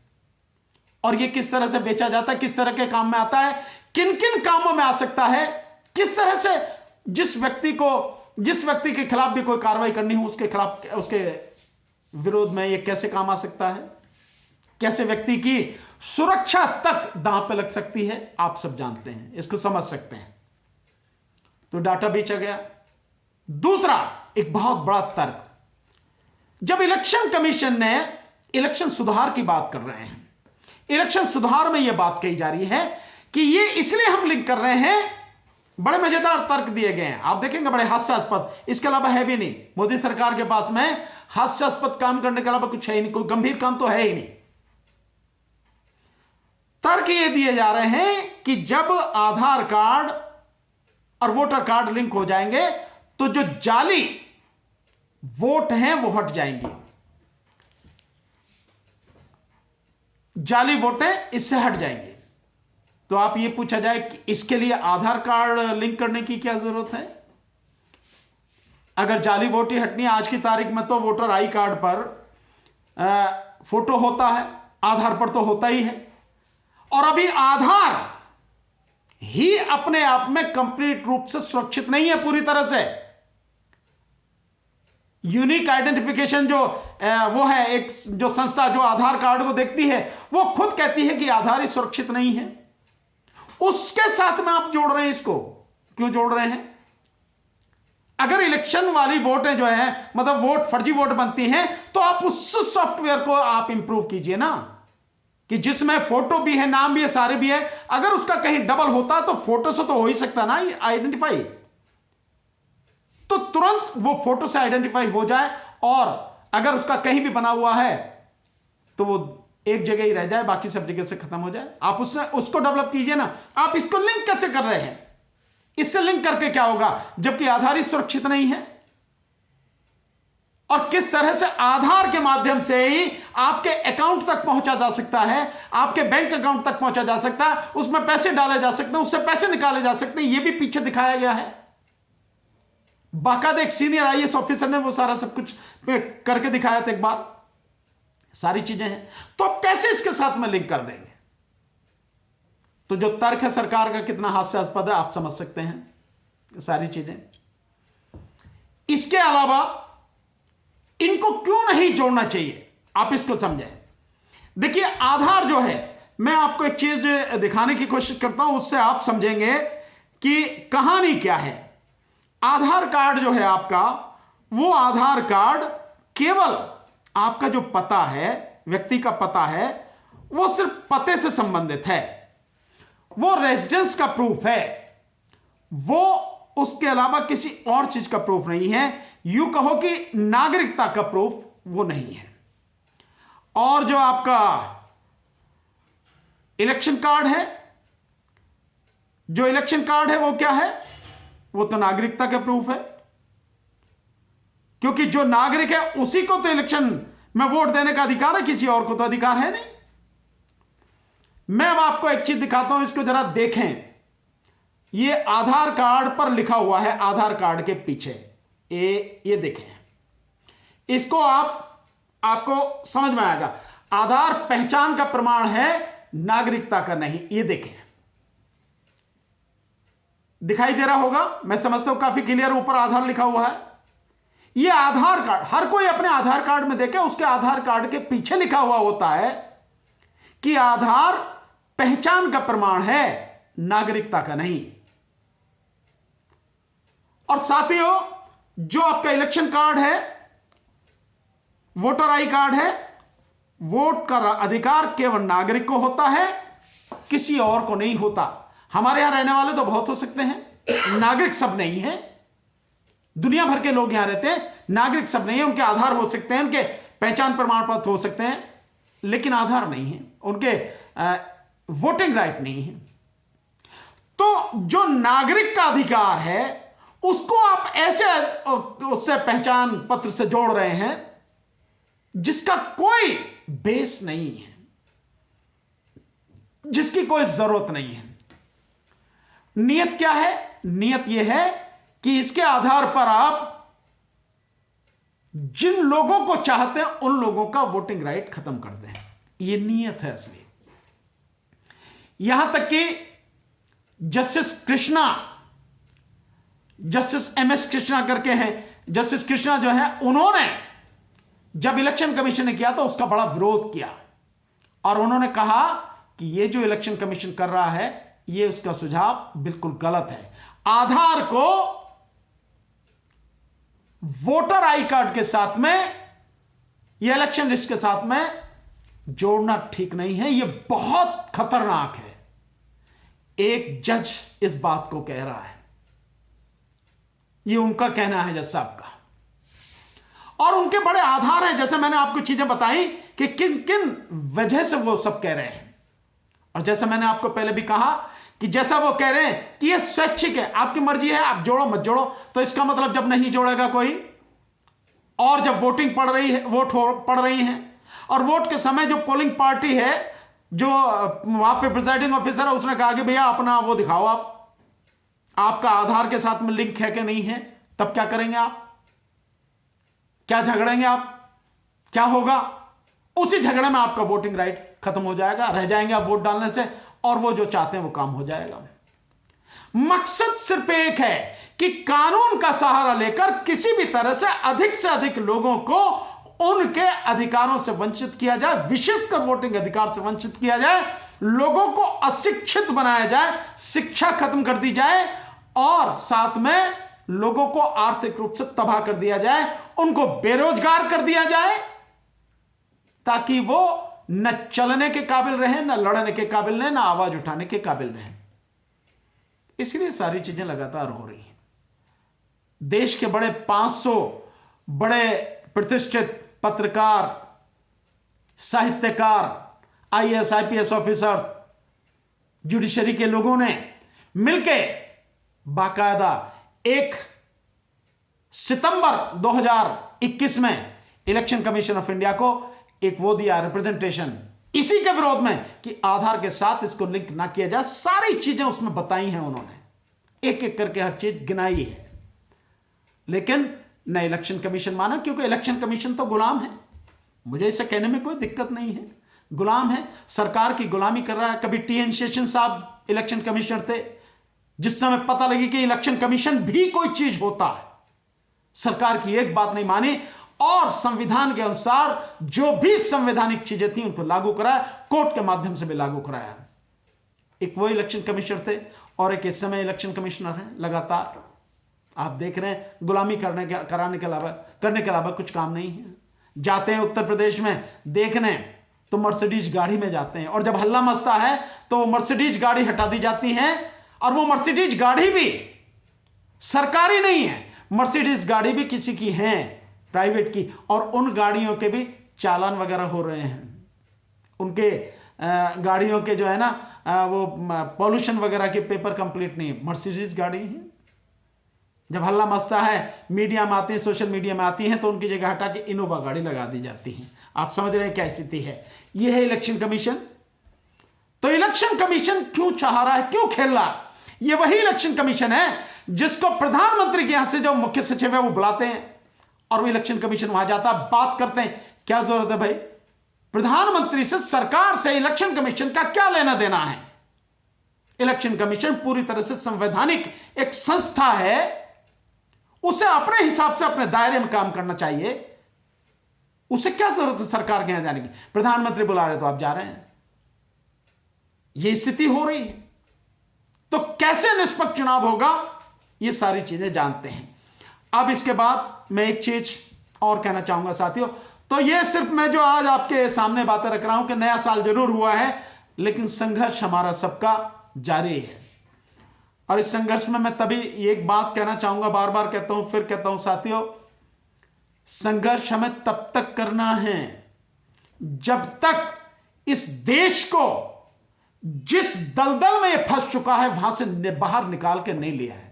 और ये किस तरह से बेचा जाता है, किस तरह के काम में आता है, किन किन कामों में आ सकता है, किस तरह से जिस व्यक्ति के खिलाफ भी कोई कार्रवाई करनी हो उसके खिलाफ, उसके विरोध में ये कैसे काम आ सकता है, कैसे व्यक्ति की सुरक्षा तक दांव पे लग सकती है, आप सब जानते हैं, इसको समझ सकते हैं। तो डाटा बेचा गया। दूसरा, एक बहुत बड़ा तर्क, जब इलेक्शन कमीशन ने इलेक्शन सुधार की बात कर रहे हैं, इलेक्शन सुधार में यह बात कही जा रही है कि यह इसलिए हम लिंक कर रहे हैं बड़े मजेदार तर्क दिए गए हैं, आप देखेंगे बड़े हास्यास्पद, इसके अलावा है भी नहीं। मोदी सरकार के पास में हास्यास्पद काम करने के अलावा कुछ है ही नहीं, कोई गंभीर काम तो है ही नहीं। तर्क ये दिए जा रहे हैं कि जब आधार कार्ड और वोटर कार्ड लिंक हो जाएंगे तो जो जाली वोट हैं वो हट जाएंगी, जाली वोटें इससे हट जाएंगी। तो आप ये पूछा जाए कि इसके लिए आधार कार्ड लिंक करने की क्या जरूरत है? अगर जाली वोट ही हटनी है, आज की तारीख में तो वोटर आई कार्ड पर फोटो होता है, आधार पर तो होता ही है। और अभी आधार ही अपने आप में कंप्लीट रूप से सुरक्षित नहीं है पूरी तरह से। यूनिक आइडेंटिफिकेशन जो वो है, एक जो संस्था जो आधार कार्ड को देखती है, वो खुद कहती है कि आधार ही सुरक्षित नहीं है। उसके साथ में आप जोड़ रहे हैं, इसको क्यों जोड़ रहे हैं? अगर इलेक्शन वाली वोटें जो है, मतलब वोट फर्जी वोट बनती हैं, तो आप उस सॉफ्टवेयर को आप इंप्रूव कीजिए ना, कि जिसमें फोटो भी है, नाम भी है, सारे भी है। अगर उसका कहीं डबल होता तो फोटो से तो हो ही सकता ना आइडेंटिफाई, तो तुरंत वो फोटो से आइडेंटिफाई हो जाए। और अगर उसका कहीं भी बना हुआ है तो वो एक जगह ही रह जाए, बाकी सब जगह से खत्म हो जाए। आप उसको डेवलप कीजिए ना। आप इसको लिंक कैसे कर रहे हैं? इससे लिंक करके क्या होगा जबकि आधार ही सुरक्षित नहीं है? और किस तरह से आधार के माध्यम से ही आपके अकाउंट तक पहुंचा जा सकता है, आपके बैंक अकाउंट तक पहुंचा जा सकता है, उसमें पैसे डाले जा सकते हैं, उससे पैसे निकाले जा सकते हैं। यह भी पीछे दिखाया गया है। बाकायदा एक सीनियर आईएएस ऑफिसर ने वो सारा सब कुछ करके दिखाया था एक बार, सारी चीजें हैं। तो आप कैसे इसके साथ में लिंक कर देंगे? तो जो तर्क है सरकार का कितना हास्यास्पद है आप समझ सकते हैं सारी चीजें। इसके अलावा इनको क्यों नहीं जोड़ना चाहिए, आप इसको समझें। देखिए आधार जो है, मैं आपको एक चीज दिखाने की कोशिश करता हूं, उससे आप समझेंगे कि कहानी क्या है। आधार कार्ड जो है आपका, वो आधार कार्ड केवल आपका जो पता है, व्यक्ति का पता है, वो सिर्फ पते से संबंधित है, वो रेजिडेंस का प्रूफ है, वो उसके अलावा किसी और चीज का प्रूफ नहीं है। यूं कहो कि नागरिकता का प्रूफ वो नहीं है। और जो आपका इलेक्शन कार्ड है, जो इलेक्शन कार्ड है वो क्या है? वो तो नागरिकता का प्रूफ है, क्योंकि जो नागरिक है उसी को तो इलेक्शन में वोट देने का अधिकार है, किसी और को तो अधिकार है नहीं। मैं अब आपको एक चीज दिखाता हूं, इसको जरा देखें। ये आधार कार्ड पर लिखा हुआ है, आधार कार्ड के पीछे ये देखें, इसको आपको समझ में आएगा। आधार पहचान का प्रमाण है, नागरिकता का नहीं। ये देखें, दिखाई दे रहा होगा, मैं समझता हूं काफी क्लियर, ऊपर आधार लिखा हुआ है। ये आधार कार्ड हर कोई अपने आधार कार्ड में देखे, उसके आधार कार्ड के पीछे लिखा हुआ होता है कि आधार पहचान का प्रमाण है, नागरिकता का नहीं। और साथियों, जो आपका इलेक्शन कार्ड है, वोटर आई कार्ड है, वोट का अधिकार केवल नागरिक को होता है, किसी और को नहीं होता। हमारे यहां रहने वाले तो बहुत हो सकते हैं, नागरिक सब नहीं है। दुनिया भर के लोग यहां रहते हैं, नागरिक सब नहीं है। उनके आधार हो सकते हैं, उनके पहचान प्रमाण पत्र हो सकते हैं, लेकिन आधार नहीं है, उनके वोटिंग राइट नहीं है। तो जो नागरिक का अधिकार है उसको आप ऐसे उससे पहचान पत्र से जोड़ रहे हैं जिसका कोई बेस नहीं है, जिसकी कोई जरूरत नहीं है। नियत क्या है? नियत यह है कि इसके आधार पर आप जिन लोगों को चाहते हैं उन लोगों का वोटिंग राइट खत्म कर दें। यह नियत है असली। यहां तक कि जस्टिस एमएस कृष्णा करके हैं, जस्टिस कृष्णा जो है, उन्होंने जब इलेक्शन कमीशन ने किया तो उसका बड़ा विरोध किया और उन्होंने कहा कि यह जो इलेक्शन कमीशन कर रहा है यह उसका सुझाव बिल्कुल गलत है। आधार को वोटर आई कार्ड के साथ में, यह इलेक्शन लिस्ट के साथ में जोड़ना ठीक नहीं है, यह बहुत खतरनाक है। एक जज इस बात को कह रहा है। ये उनका कहना है जज साहब का, और उनके बड़े आधार हैं, जैसे मैंने आपको चीजें बताई कि किन किन वजह से वो सब कह रहे हैं। और जैसे मैंने आपको पहले भी कहा कि जैसा वो कह रहे हैं कि ये स्वैच्छिक है, आपकी मर्जी है, आप जोड़ो मत जोड़ो, तो इसका मतलब जब नहीं जोड़ेगा कोई, और जब वोटिंग पड़ रही है, पड़ रही है, और वोट के समय जो पोलिंग पार्टी है, जो वहां पे प्रिजाइडिंग ऑफिसर है, उसने कहा कि भैया अपना वो दिखाओ, आपका आधार के साथ में लिंक है कि नहीं है, तब क्या करेंगे आप? क्या झगड़ेंगे आप? क्या होगा? उसी झगड़े में आपका वोटिंग राइट खत्म हो जाएगा, रह जाएंगे आप वोट डालने से, और वो जो चाहते हैं वो काम हो जाएगा। मकसद सिर्फ एक है कि कानून का सहारा लेकर किसी भी तरह से अधिक लोगों को उनके अधिकारों से वंचित किया जाए, विशेषकर वोटिंग अधिकार से वंचित किया जाए, लोगों को अशिक्षित बनाया जाए, शिक्षा खत्म कर दी जाए, और साथ में लोगों को आर्थिक रूप से तबाह कर दिया जाए, उनको बेरोजगार कर दिया जाए, ताकि वो न चलने के काबिल रहे, न लड़ने के काबिल रहे, न आवाज उठाने के काबिल रहे। इसलिए सारी चीजें लगातार हो रही हैं। देश के बड़े 500 बड़े प्रतिष्ठित पत्रकार, साहित्यकार, आईएएस आईपीएस ऑफिसर, जुडिशरी के लोगों ने मिलकर बाकायदा 1 सितंबर 2021 में इलेक्शन कमीशन ऑफ इंडिया को एक वो दिया रिप्रेजेंटेशन, इसी के विरोध में कि आधार के साथ इसको लिंक ना किया जाए। सारी चीजें उसमें बताई हैं उन्होंने, एक एक करके हर चीज गिनाई है, लेकिन न इलेक्शन कमीशन माना, क्योंकि इलेक्शन कमीशन तो गुलाम है। मुझे इसे कहने में कोई दिक्कत नहीं है, गुलाम है, सरकार की गुलामी कर रहा है। कभी टीएन शेषन साहब इलेक्शन कमिश्नर थे, जिस समय पता लगी कि इलेक्शन कमीशन भी कोई चीज होता है, सरकार की एक बात नहीं मानी, और संविधान के अनुसार जो भी संवैधानिक चीजें थी उनको लागू कराया, कोर्ट के माध्यम से भी लागू कराया। एक वो इलेक्शन कमिश्नर थे, और एक इस समय इलेक्शन कमिश्नर हैं। लगातार आप देख रहे हैं, गुलामी करने के अलावा कुछ काम नहीं है। जाते हैं उत्तर प्रदेश में देखने, तो मर्सिडीज गाड़ी में जाते हैं, और जब हल्ला मचता है तो मर्सिडीज गाड़ी हटा दी जाती है, और वो मर्सिडीज गाड़ी भी सरकारी नहीं है, मर्सिडीज गाड़ी भी किसी की है, प्राइवेट की, और उन गाड़ियों के भी चालान वगैरह हो रहे हैं। उनके गाड़ियों के जो है ना, वो पॉल्यूशन वगैरह के पेपर कंप्लीट नहीं है, मर्सिडीज गाड़ी है। जब हल्ला मचता है, मीडिया में आती है, सोशल मीडिया में आती हैं, तो उनकी जगह हटा के इनोवा गाड़ी लगा दी जाती है। आप समझ रहे हैं क्या स्थिति है? यह है इलेक्शन कमीशन। तो इलेक्शन कमीशन क्यों चाह रहा है, क्यों खेल रहा है? यह वही इलेक्शन कमीशन है जिसको प्रधानमंत्री के यहां से जो मुख्य सचिव है वो बुलाते हैं, और वो इलेक्शन कमीशन वहां जाता, बात करते हैं। क्या जरूरत है भाई? प्रधानमंत्री से, सरकार से इलेक्शन कमीशन का क्या लेना देना है? इलेक्शन कमीशन पूरी तरह से संवैधानिक एक संस्था है, उसे अपने हिसाब से अपने दायरे में काम करना चाहिए। उसे क्या जरूरत है सरकार के यहां जाने की? प्रधानमंत्री बुला रहे तो आप जा रहे हैं, यह स्थिति हो रही है। तो कैसे निष्पक्ष चुनाव होगा, ये सारी चीजें जानते हैं। अब इसके बाद मैं एक चीज और कहना चाहूंगा साथियों, तो ये सिर्फ मैं जो आज आपके सामने बातें रख रहा हूं कि नया साल जरूर हुआ है, लेकिन संघर्ष हमारा सबका जारी है। और इस संघर्ष में मैं तभी एक बात कहना चाहूंगा, बार बार कहता हूं, फिर कहता हूं साथियों, संघर्ष हमें तब तक करना है जब तक इस देश को जिस दलदल में यह फंस चुका है वहां से बाहर निकाल के नहीं लिया है।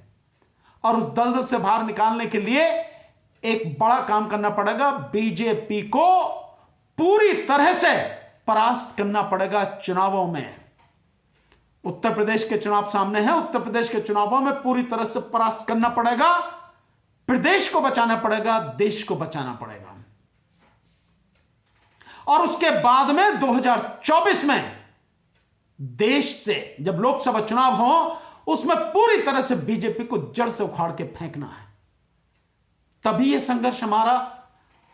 और उस दलदल से बाहर निकालने के लिए एक बड़ा काम करना पड़ेगा, बीजेपी को पूरी तरह से परास्त करना पड़ेगा चुनावों में। उत्तर प्रदेश के चुनाव सामने हैं, उत्तर प्रदेश के चुनावों में पूरी तरह से परास्त करना पड़ेगा, प्रदेश को बचाना पड़ेगा, देश को बचाना पड़ेगा। और उसके बाद में 2024 में देश से जब लोकसभा चुनाव हो, उसमें पूरी तरह से बीजेपी को जड़ से उखाड़ के फेंकना है। तभी यह संघर्ष हमारा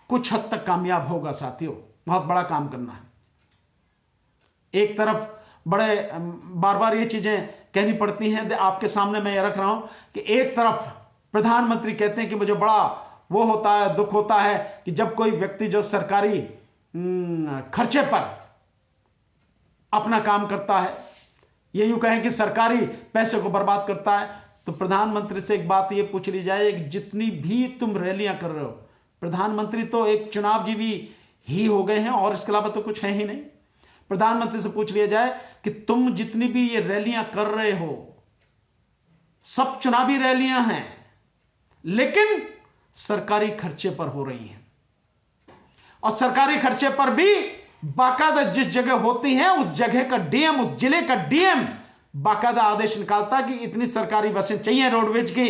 कुछ हद तक कामयाब होगा साथियों। बहुत बड़ा काम करना है। एक तरफ बड़े बार बार ये चीजें कहनी पड़ती हैं, आपके सामने मैं ये रख रहा हूं कि एक तरफ प्रधानमंत्री कहते हैं कि मुझे बड़ा वो होता है, दुख होता है कि जब कोई व्यक्ति जो सरकारी खर्चे पर अपना काम करता है, ये यूं कहें कि सरकारी पैसे को बर्बाद करता है, तो प्रधानमंत्री से एक बात ये पूछ ली जाए, जितनी भी तुम रैलियां कर रहे हो, प्रधानमंत्री तो एक चुनाव जीवी ही हो गए हैं और इसके अलावा तो कुछ है ही नहीं। प्रधानमंत्री से पूछ लिया जाए कि तुम जितनी भी ये रैलियां कर रहे हो, सब चुनावी रैलियां हैं, लेकिन सरकारी खर्चे पर हो रही हैं, और सरकारी खर्चे पर भी बाकायदा जिस जगह होती हैं उस जगह का डीएम, उस जिले का डीएम बाकायदा आदेश निकालता कि इतनी सरकारी बसें चाहिए रोडवेज की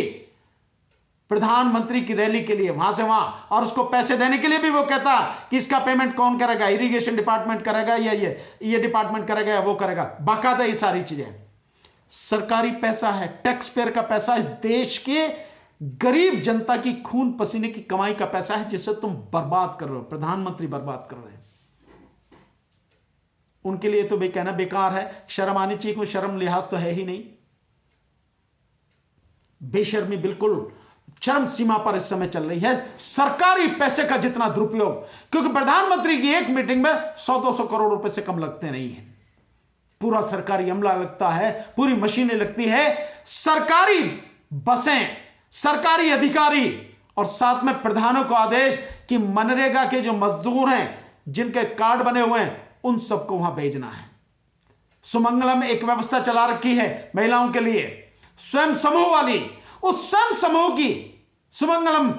प्रधानमंत्री की रैली के लिए, वहां से वहां, और उसको पैसे देने के लिए भी वो कहता कि इसका पेमेंट कौन करेगा, इरिगेशन डिपार्टमेंट करेगा या ये डिपार्टमेंट करेगा या वो करेगा। बाकायदा ये सारी चीजें सरकारी पैसा है, टैक्स पेयर का पैसा, इस देश के गरीब जनता की खून पसीने की कमाई का पैसा है, जिसे तुम बर्बाद कर रहे हो, प्रधानमंत्री बर्बाद कर रहे हैं। उनके लिए तो कहना बेकार है, शर्म आनी चाहिए, कोई शर्म लिहाज तो है ही नहीं। बेशर्मी बिल्कुल चरम सीमा पर इस समय चल रही है, सरकारी पैसे का जितना दुरुपयोग, क्योंकि प्रधानमंत्री की एक मीटिंग में 100-200 करोड़ रुपए से कम लगते नहीं है। पूरा सरकारी अमला लगता है, पूरी मशीनें लगती है, सरकारी बसें, सरकारी अधिकारी, और साथ में प्रधानों को आदेश कि मनरेगा के जो मजदूर हैं, जिनके कार्ड बने हुए हैं, उन सबको वहां भेजना है। सुमंगलम एक व्यवस्था चला रखी है महिलाओं के लिए, स्वयं समूह वाली, उस स्वयं समूह की सुमंगलम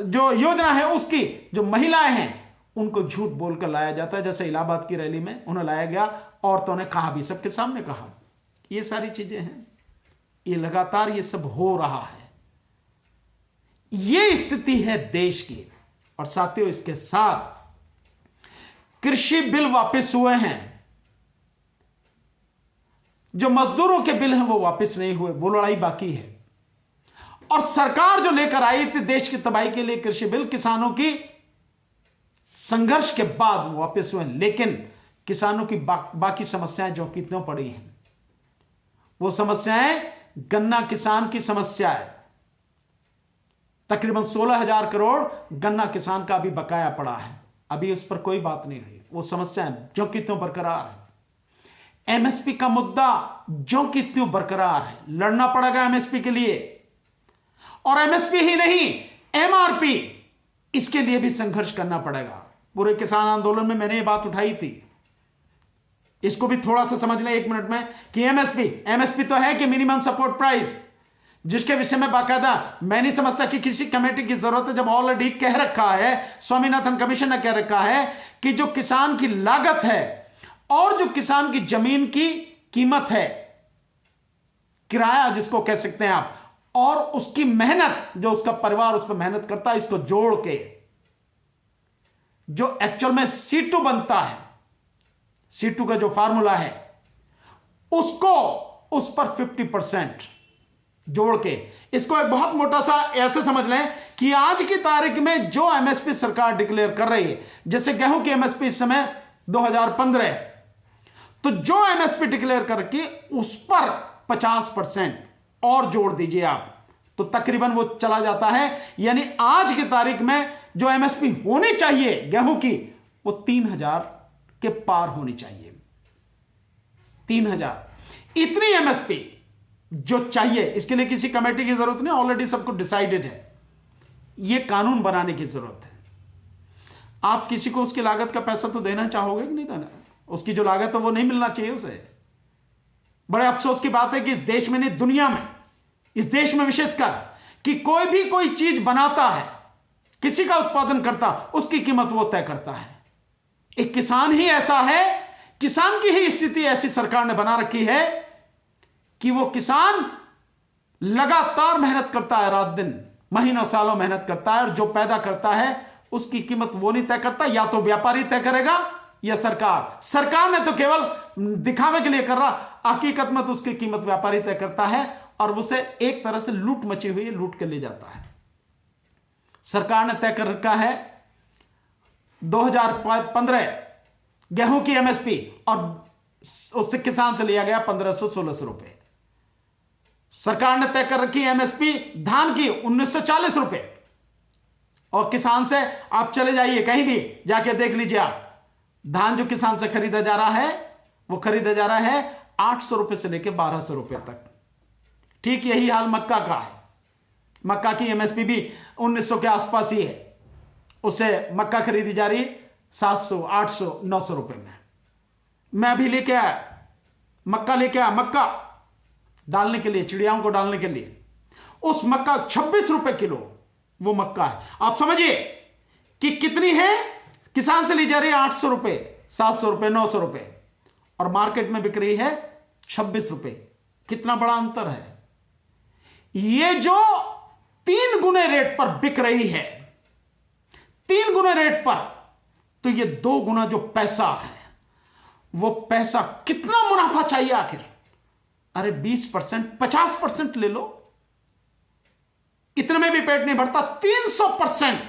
जो योजना है, उसकी जो महिलाएं हैं उनको झूठ बोलकर लाया जाता है, जैसे इलाहाबाद की रैली में उन्हें लाया गया, औरतों ने कहा भी, सबके सामने कहा। ये सारी चीजें हैं, ये लगातार ये सब हो रहा है, ये स्थिति है देश की। और साथियों, इसके साथ कृषि बिल वापस हुए हैं, जो मजदूरों के बिल हैं वो वापस नहीं हुए, वो लड़ाई बाकी है। और सरकार जो लेकर आई थी देश की तबाही के लिए कृषि बिल, किसानों की संघर्ष के बाद वो वापस हुए, लेकिन किसानों की बाकी समस्याएं जो कि त्यों पड़ी हैं, वो समस्याएं गन्ना किसान की समस्या है। तकरीबन 16,000 करोड़ गन्ना किसान का अभी बकाया पड़ा है, अभी उस पर कोई बात नहीं हुई, वो समस्याएं जो कि त्यों बरकरार है। एमएसपी का मुद्दा जो कि त्यों बरकरार है, लड़ना पड़ेगा एमएसपी के लिए, और एमएसपी ही नहीं, एमआरपी, इसके लिए भी संघर्ष करना पड़ेगा। पूरे किसान आंदोलन में मैंने ये बात उठाई थी, इसको भी थोड़ा सा समझ लें एक मिनट में कि एमएसपी तो है कि मिनिमम सपोर्ट प्राइस, जिसके विषय में बाकायदा मैं नहीं समझता कि किसी कमेटी की जरूरत है, जब ऑलरेडी कह रखा है, स्वामीनाथन कमीशन ने कह रखा है कि जो किसान की लागत है और जो किसान की जमीन की कीमत है, किराया जिसको कह सकते हैं आप, और उसकी मेहनत, जो उसका परिवार उस पर मेहनत करता है, इसको जोड़ के जो एक्चुअल में C2 बनता है, C2 का जो फार्मूला है, उसको उस पर 50% जोड़ के, इसको एक बहुत मोटा सा ऐसे समझ लें कि आज की तारीख में जो एमएसपी सरकार डिक्लेयर कर रही है, जैसे गेहूं की एमएसपी इस समय 2015 है, तो जो एमएसपी डिक्लेयर कर रखी उस पर 50% और जोड़ दीजिए आप, तो तकरीबन वो चला जाता है, यानी आज की तारीख में जो एमएसपी होनी चाहिए गेहूं की, वो 3,000 के पार होनी चाहिए। 3,000 इतनी एमएसपी जो चाहिए, इसके लिए किसी कमेटी की जरूरत नहीं, ऑलरेडी सबको डिसाइडेड है। यह कानून बनाने की जरूरत है। आप किसी को उसकी लागत का पैसा तो देना चाहोगे कि नहीं देना, उसकी जो लागत है वो नहीं मिलना चाहिए उसे। बड़े अफसोस की बात है कि इस देश में नहीं, दुनिया में, इस देश में विशेषकर, कि कोई भी कोई चीज बनाता है, किसी का उत्पादन करता, उसकी कीमत वो तय करता है। एक किसान ही ऐसा है, किसान की ही स्थिति ऐसी सरकार ने बना रखी है कि वो किसान लगातार मेहनत करता है, रात दिन, महीनों सालों मेहनत करता है, और जो पैदा करता है उसकी कीमत वो नहीं तय करता, या तो व्यापारी तय करेगा या सरकार ने तो केवल दिखावे के लिए कर रहा, हकीकत में तो उसकी कीमत व्यापारी तय करता है, और उसे एक तरह से लूट मची हुई है, लूट के ले जाता है। सरकार ने तय कर रखा है 2015 गेहूं की एमएसपी, और उससे किसान से लिया गया 1,500-1,600 रुपए। सरकार ने तय कर रखी एमएसपी धान की 1,940 रुपए, और किसान से आप चले जाइए कहीं भी जाके देख लीजिए आप, धान जो किसान से खरीदा जा रहा है वो खरीदा जा रहा है 800 रुपए से लेकर 1,200 रुपए तक। ठीक यही हाल मक्का का है। मक्का की एमएसपी भी 1900 के आसपास ही है। उससे मक्का खरीदी जा रही 700, 800, 900 रुपए में। मैं अभी लेके आया मक्का, लेके आया मक्का डालने के लिए, चिड़ियाओं को डालने के लिए। उस मक्का 26 रुपए किलो वो मक्का है। आप समझिए कि कितनी है। किसान से ली जा रही है 800 रुपए, 700 रुपए, 900 रुपए, और मार्केट में बिक रही है 26 रुपए। कितना बड़ा अंतर है। ये जो 3 गुने रेट पर बिक रही है, 3 गुने रेट पर, तो ये 2 गुना जो पैसा है, वो पैसा कितना मुनाफा चाहिए आखिर। अरे 20%, 50% ले लो, इतने में भी पेट नहीं भरता। 300%,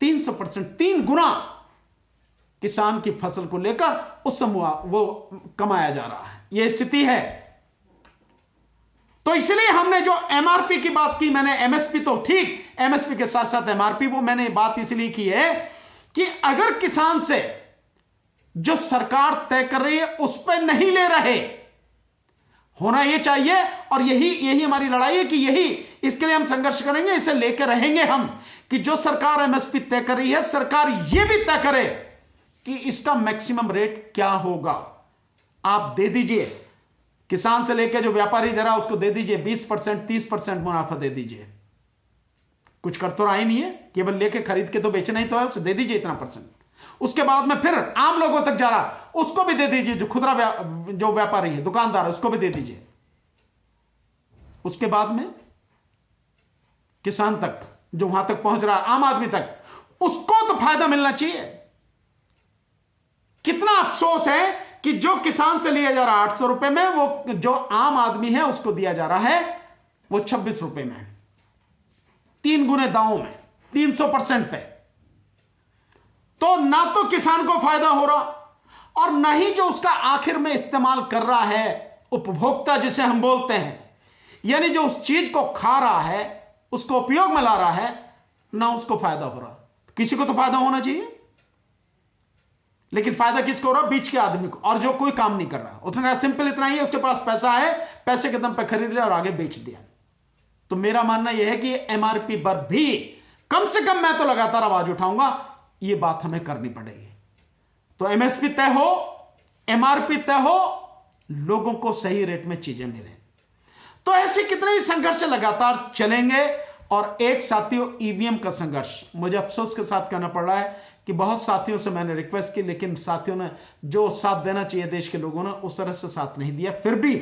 300%, 3 गुना किसान की फसल को लेकर उस समूह वो कमाया जा रहा है। यह स्थिति है। तो इसलिए हमने जो एमआरपी की बात की, मैंने एमएसपी तो ठीक, एमएसपी के साथ साथ एमआरपी, वो मैंने बात इसलिए की है कि अगर किसान से जो सरकार तय कर रही है उस पर नहीं ले रहे, होना यह चाहिए। और यही हमारी लड़ाई है कि यही, इसके लिए हम संघर्ष करेंगे, इसे लेकर रहेंगे हम कि जो सरकार एमएसपी तय कर रही है, सरकार यह भी तय करे कि इसका मैक्सिमम रेट क्या होगा। आप दे दीजिए, किसान से लेकर जो व्यापारी दे रहा है उसको दे दीजिए 20%, 30% मुनाफा दे दीजिए। कुछ कर तो रहा ही नहीं है, केवल लेके खरीद के तो बेचना ही तो है, उसे दे दीजिए इतना %। उसके बाद में फिर आम लोगों तक जा रहा, उसको भी दे दीजिए। जो खुदरा जो व्यापारी है, दुकानदार है, उसको भी दे दीजिए। उसके बाद में किसान तक, जो वहां तक पहुंच रहा है, आम आदमी तक, उसको तो फायदा मिलना चाहिए। कितना अफसोस है कि जो किसान से लिया जा रहा है 800 रुपए में, वो जो आम आदमी है उसको दिया जा रहा है वो 26 रुपए में, 3 गुने दांव में, 300% पे। तो ना तो किसान को फायदा हो रहा और ना ही जो उसका आखिर में इस्तेमाल कर रहा है उपभोक्ता, जिसे हम बोलते हैं, यानी जो उस चीज को खा रहा है, उसको उपयोग में ला रहा है, ना उसको फायदा हो रहा। किसी को तो फायदा होना चाहिए, लेकिन फायदा किसको हो रहा? बीच के आदमी को, और जो कोई काम नहीं कर रहा। उसने कहा सिंपल इतना ही है, उसके पास पैसा है, पैसे के दम पे खरीद लिया और आगे बेच दिया। तो मेरा मानना यह है कि एमआरपी पर भी कम से कम मैं तो लगातार आवाज उठाऊंगा, यह बात हमें करनी पड़ेगी। तो एमएसपी तय हो, एमआरपी तय हो, लोगों को सही रेट में चीजें मिले। तो ऐसे कितने ही संघर्ष लगातार चलेंगे। और एक साथियों, ईवीएम का संघर्ष, मुझे अफसोस के साथ कहना पड़ रहा है कि बहुत साथियों से मैंने रिक्वेस्ट की, लेकिन साथियों ने जो साथ देना चाहिए देश के लोगों ने, उस तरह से साथ नहीं दिया। फिर भी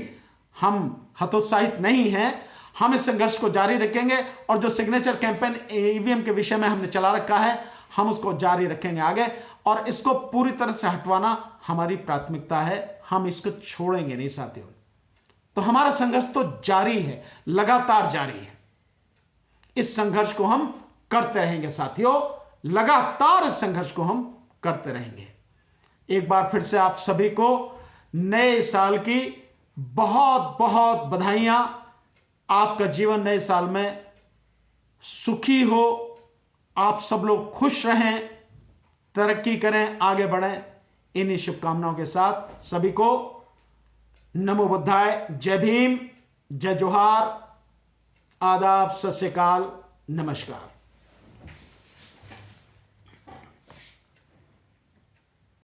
हम हतोत्साहित नहीं हैं, हम इस संघर्ष को जारी रखेंगे। और जो सिग्नेचर कैंपेन ईवीएम के विषय में हमने चला रखा है, हम उसको जारी रखेंगे आगे, और इसको पूरी तरह से हटवाना हमारी प्राथमिकता है। हम इसको छोड़ेंगे नहीं साथियों। तो हमारा संघर्ष तो जारी है, लगातार जारी है। इस संघर्ष को हम करते रहेंगे साथियों, लगातार इस संघर्ष को हम करते रहेंगे। एक बार फिर से आप सभी को नए साल की बहुत बहुत बधाइयां। आपका जीवन नए साल में सुखी हो, आप सब लोग खुश रहें, तरक्की करें, आगे बढ़ें। इन्हीं शुभकामनाओं के साथ सभी को नमो बुद्धाय, जय भीम, जय जोहार, आदाब, सत श्री अकाल, नमस्कार।